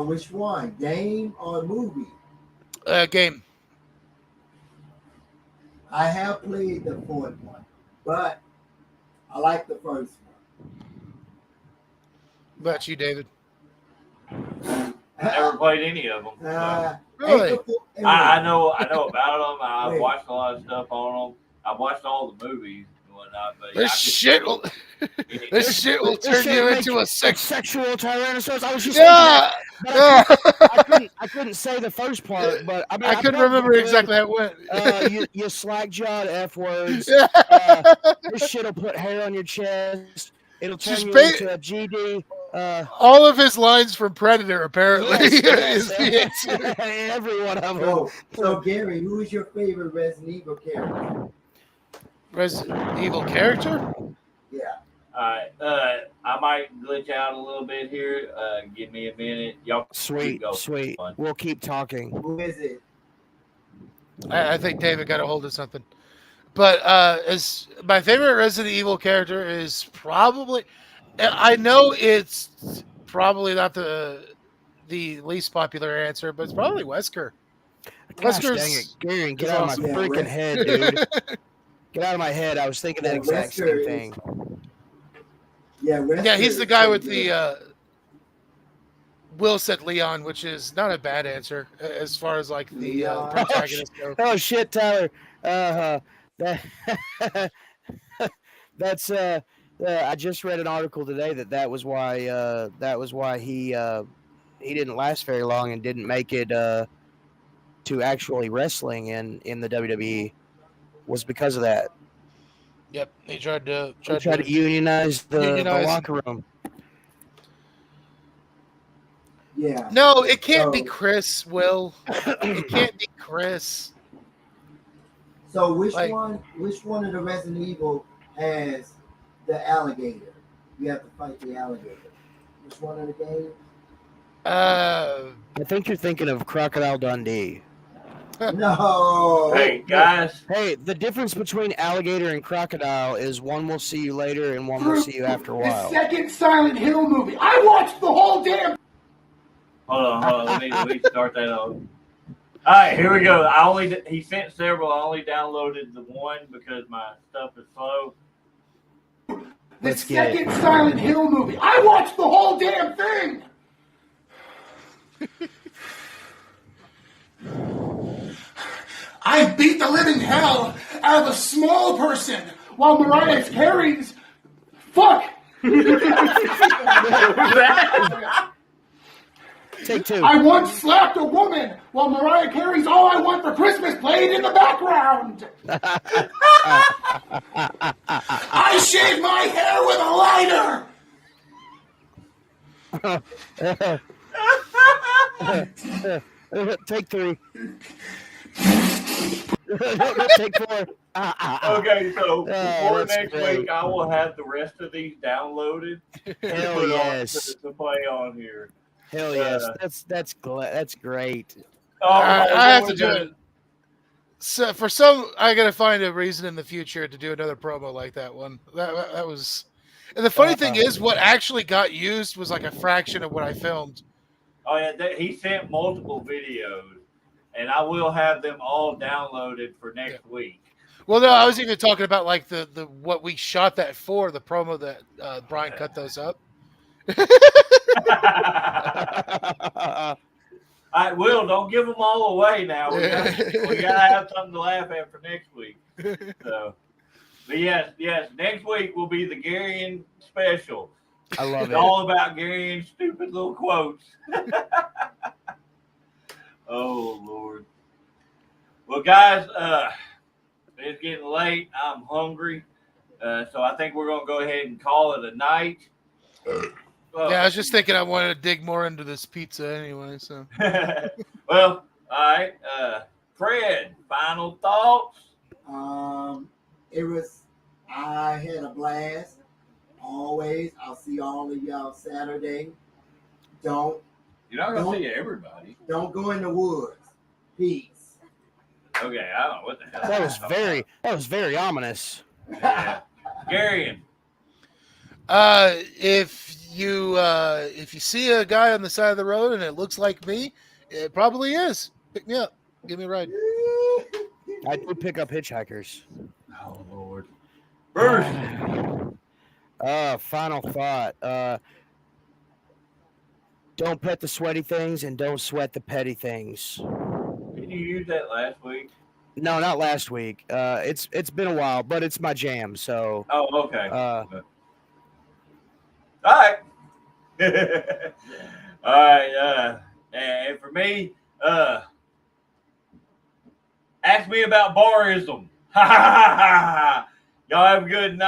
Which one? Game or movie? Game. I have played the fourth one, but I like the first one. What about you, David? I never played any of them. So. Really? I know about them. I've watched a lot of stuff on them. I've watched all the movies and whatnot. But this shit will turn you into a sexual tyrannosaurus. I was just I couldn't say the first part, but I mean, I couldn't remember exactly how it went. You slack jawed F words. This shit'll put hair on your chest. It'll turn you into a GD. All of his lines from Predator, apparently, is the answer. Every one of them. So Gary, who is your favorite Resident Evil character? Resident Evil character? Yeah. All right. I might glitch out a little bit here. Give me a minute. Y'all sweet. We'll keep talking. Who is it? I think David got a hold of something. But as my favorite Resident Evil character is probably, I know it's probably not the least popular answer, but it's probably Wesker. Gosh, dang it, Gary, get out of my freaking head, dude. Get out of my head. I was thinking that exact same thing. Yeah, he's the guy with the Will said Leon, which is not a bad answer as far as like the protagonist goes. Oh shit, Tyler. That's I just read an article today that was why he didn't last very long and didn't make it to actually wrestling in the WWE was because of that. Yep, he tried to unionize the locker room. Yeah. No, it can't be Chris, Will. It can't be Chris. So which one of the Resident Evil has the alligator? You have to fight the alligator. Which one of the games? I think you're thinking of Crocodile Dundee. No. Hey guys. Hey, the difference between alligator and crocodile is one will see you later and one will see you after a while. The second Silent Hill movie. I watched the whole damn. Hold on. Let me start that off. All right, here we go. He sent several. I only downloaded the one because my stuff is slow. The Let's get it. second Silent Hill movie. I watched the whole damn thing. I beat the living hell out of a small person while Mariah Carey's fuck. Take two. I once slapped a woman while Mariah Carey's All I Want for Christmas played in the background. I shaved my hair with a lighter. Take three. Take four. Okay, so before that's next great. week, I will have the rest of these downloaded Hell put yes. to play on here. Hell yes. That's great. I have to do it. So for some, I gotta find a reason in the future to do another promo like that one. That was, and the funny thing is, what actually got used was like a fraction of what I filmed. Oh yeah, he sent multiple videos, and I will have them all downloaded for next week. Well, no, I was even talking about like the what we shot that for, the promo that Brian cut those up. All right, Will, don't give them all away now. We gotta have something to laugh at for next week. So, but yes, next week will be the Garian special. I love It's it. all about Garian's stupid little quotes. Oh Lord. Well, guys, it's getting late. I'm hungry, so I think we're gonna go ahead and call it a night. Yeah, I was just thinking I wanted to dig more into this pizza anyway. So, well, all right, Fred. Final thoughts. I had a blast. Always. I'll see all of y'all Saturday. You're not gonna see everybody. Don't go in the woods. Peace. Okay, I don't know what the hell. That was very ominous. Yeah. Garian. If you see a guy on the side of the road and it looks like me, it probably is. Pick me up. Give me a ride. I do pick up hitchhikers. Oh Lord. Bruce. Final thought. Don't pet the sweaty things and don't sweat the petty things. Did you use that last week? No, not last week. It's been a while, but it's my jam. So. Oh, okay. All right. All right. And for me, ask me about barism. Y'all have a good night.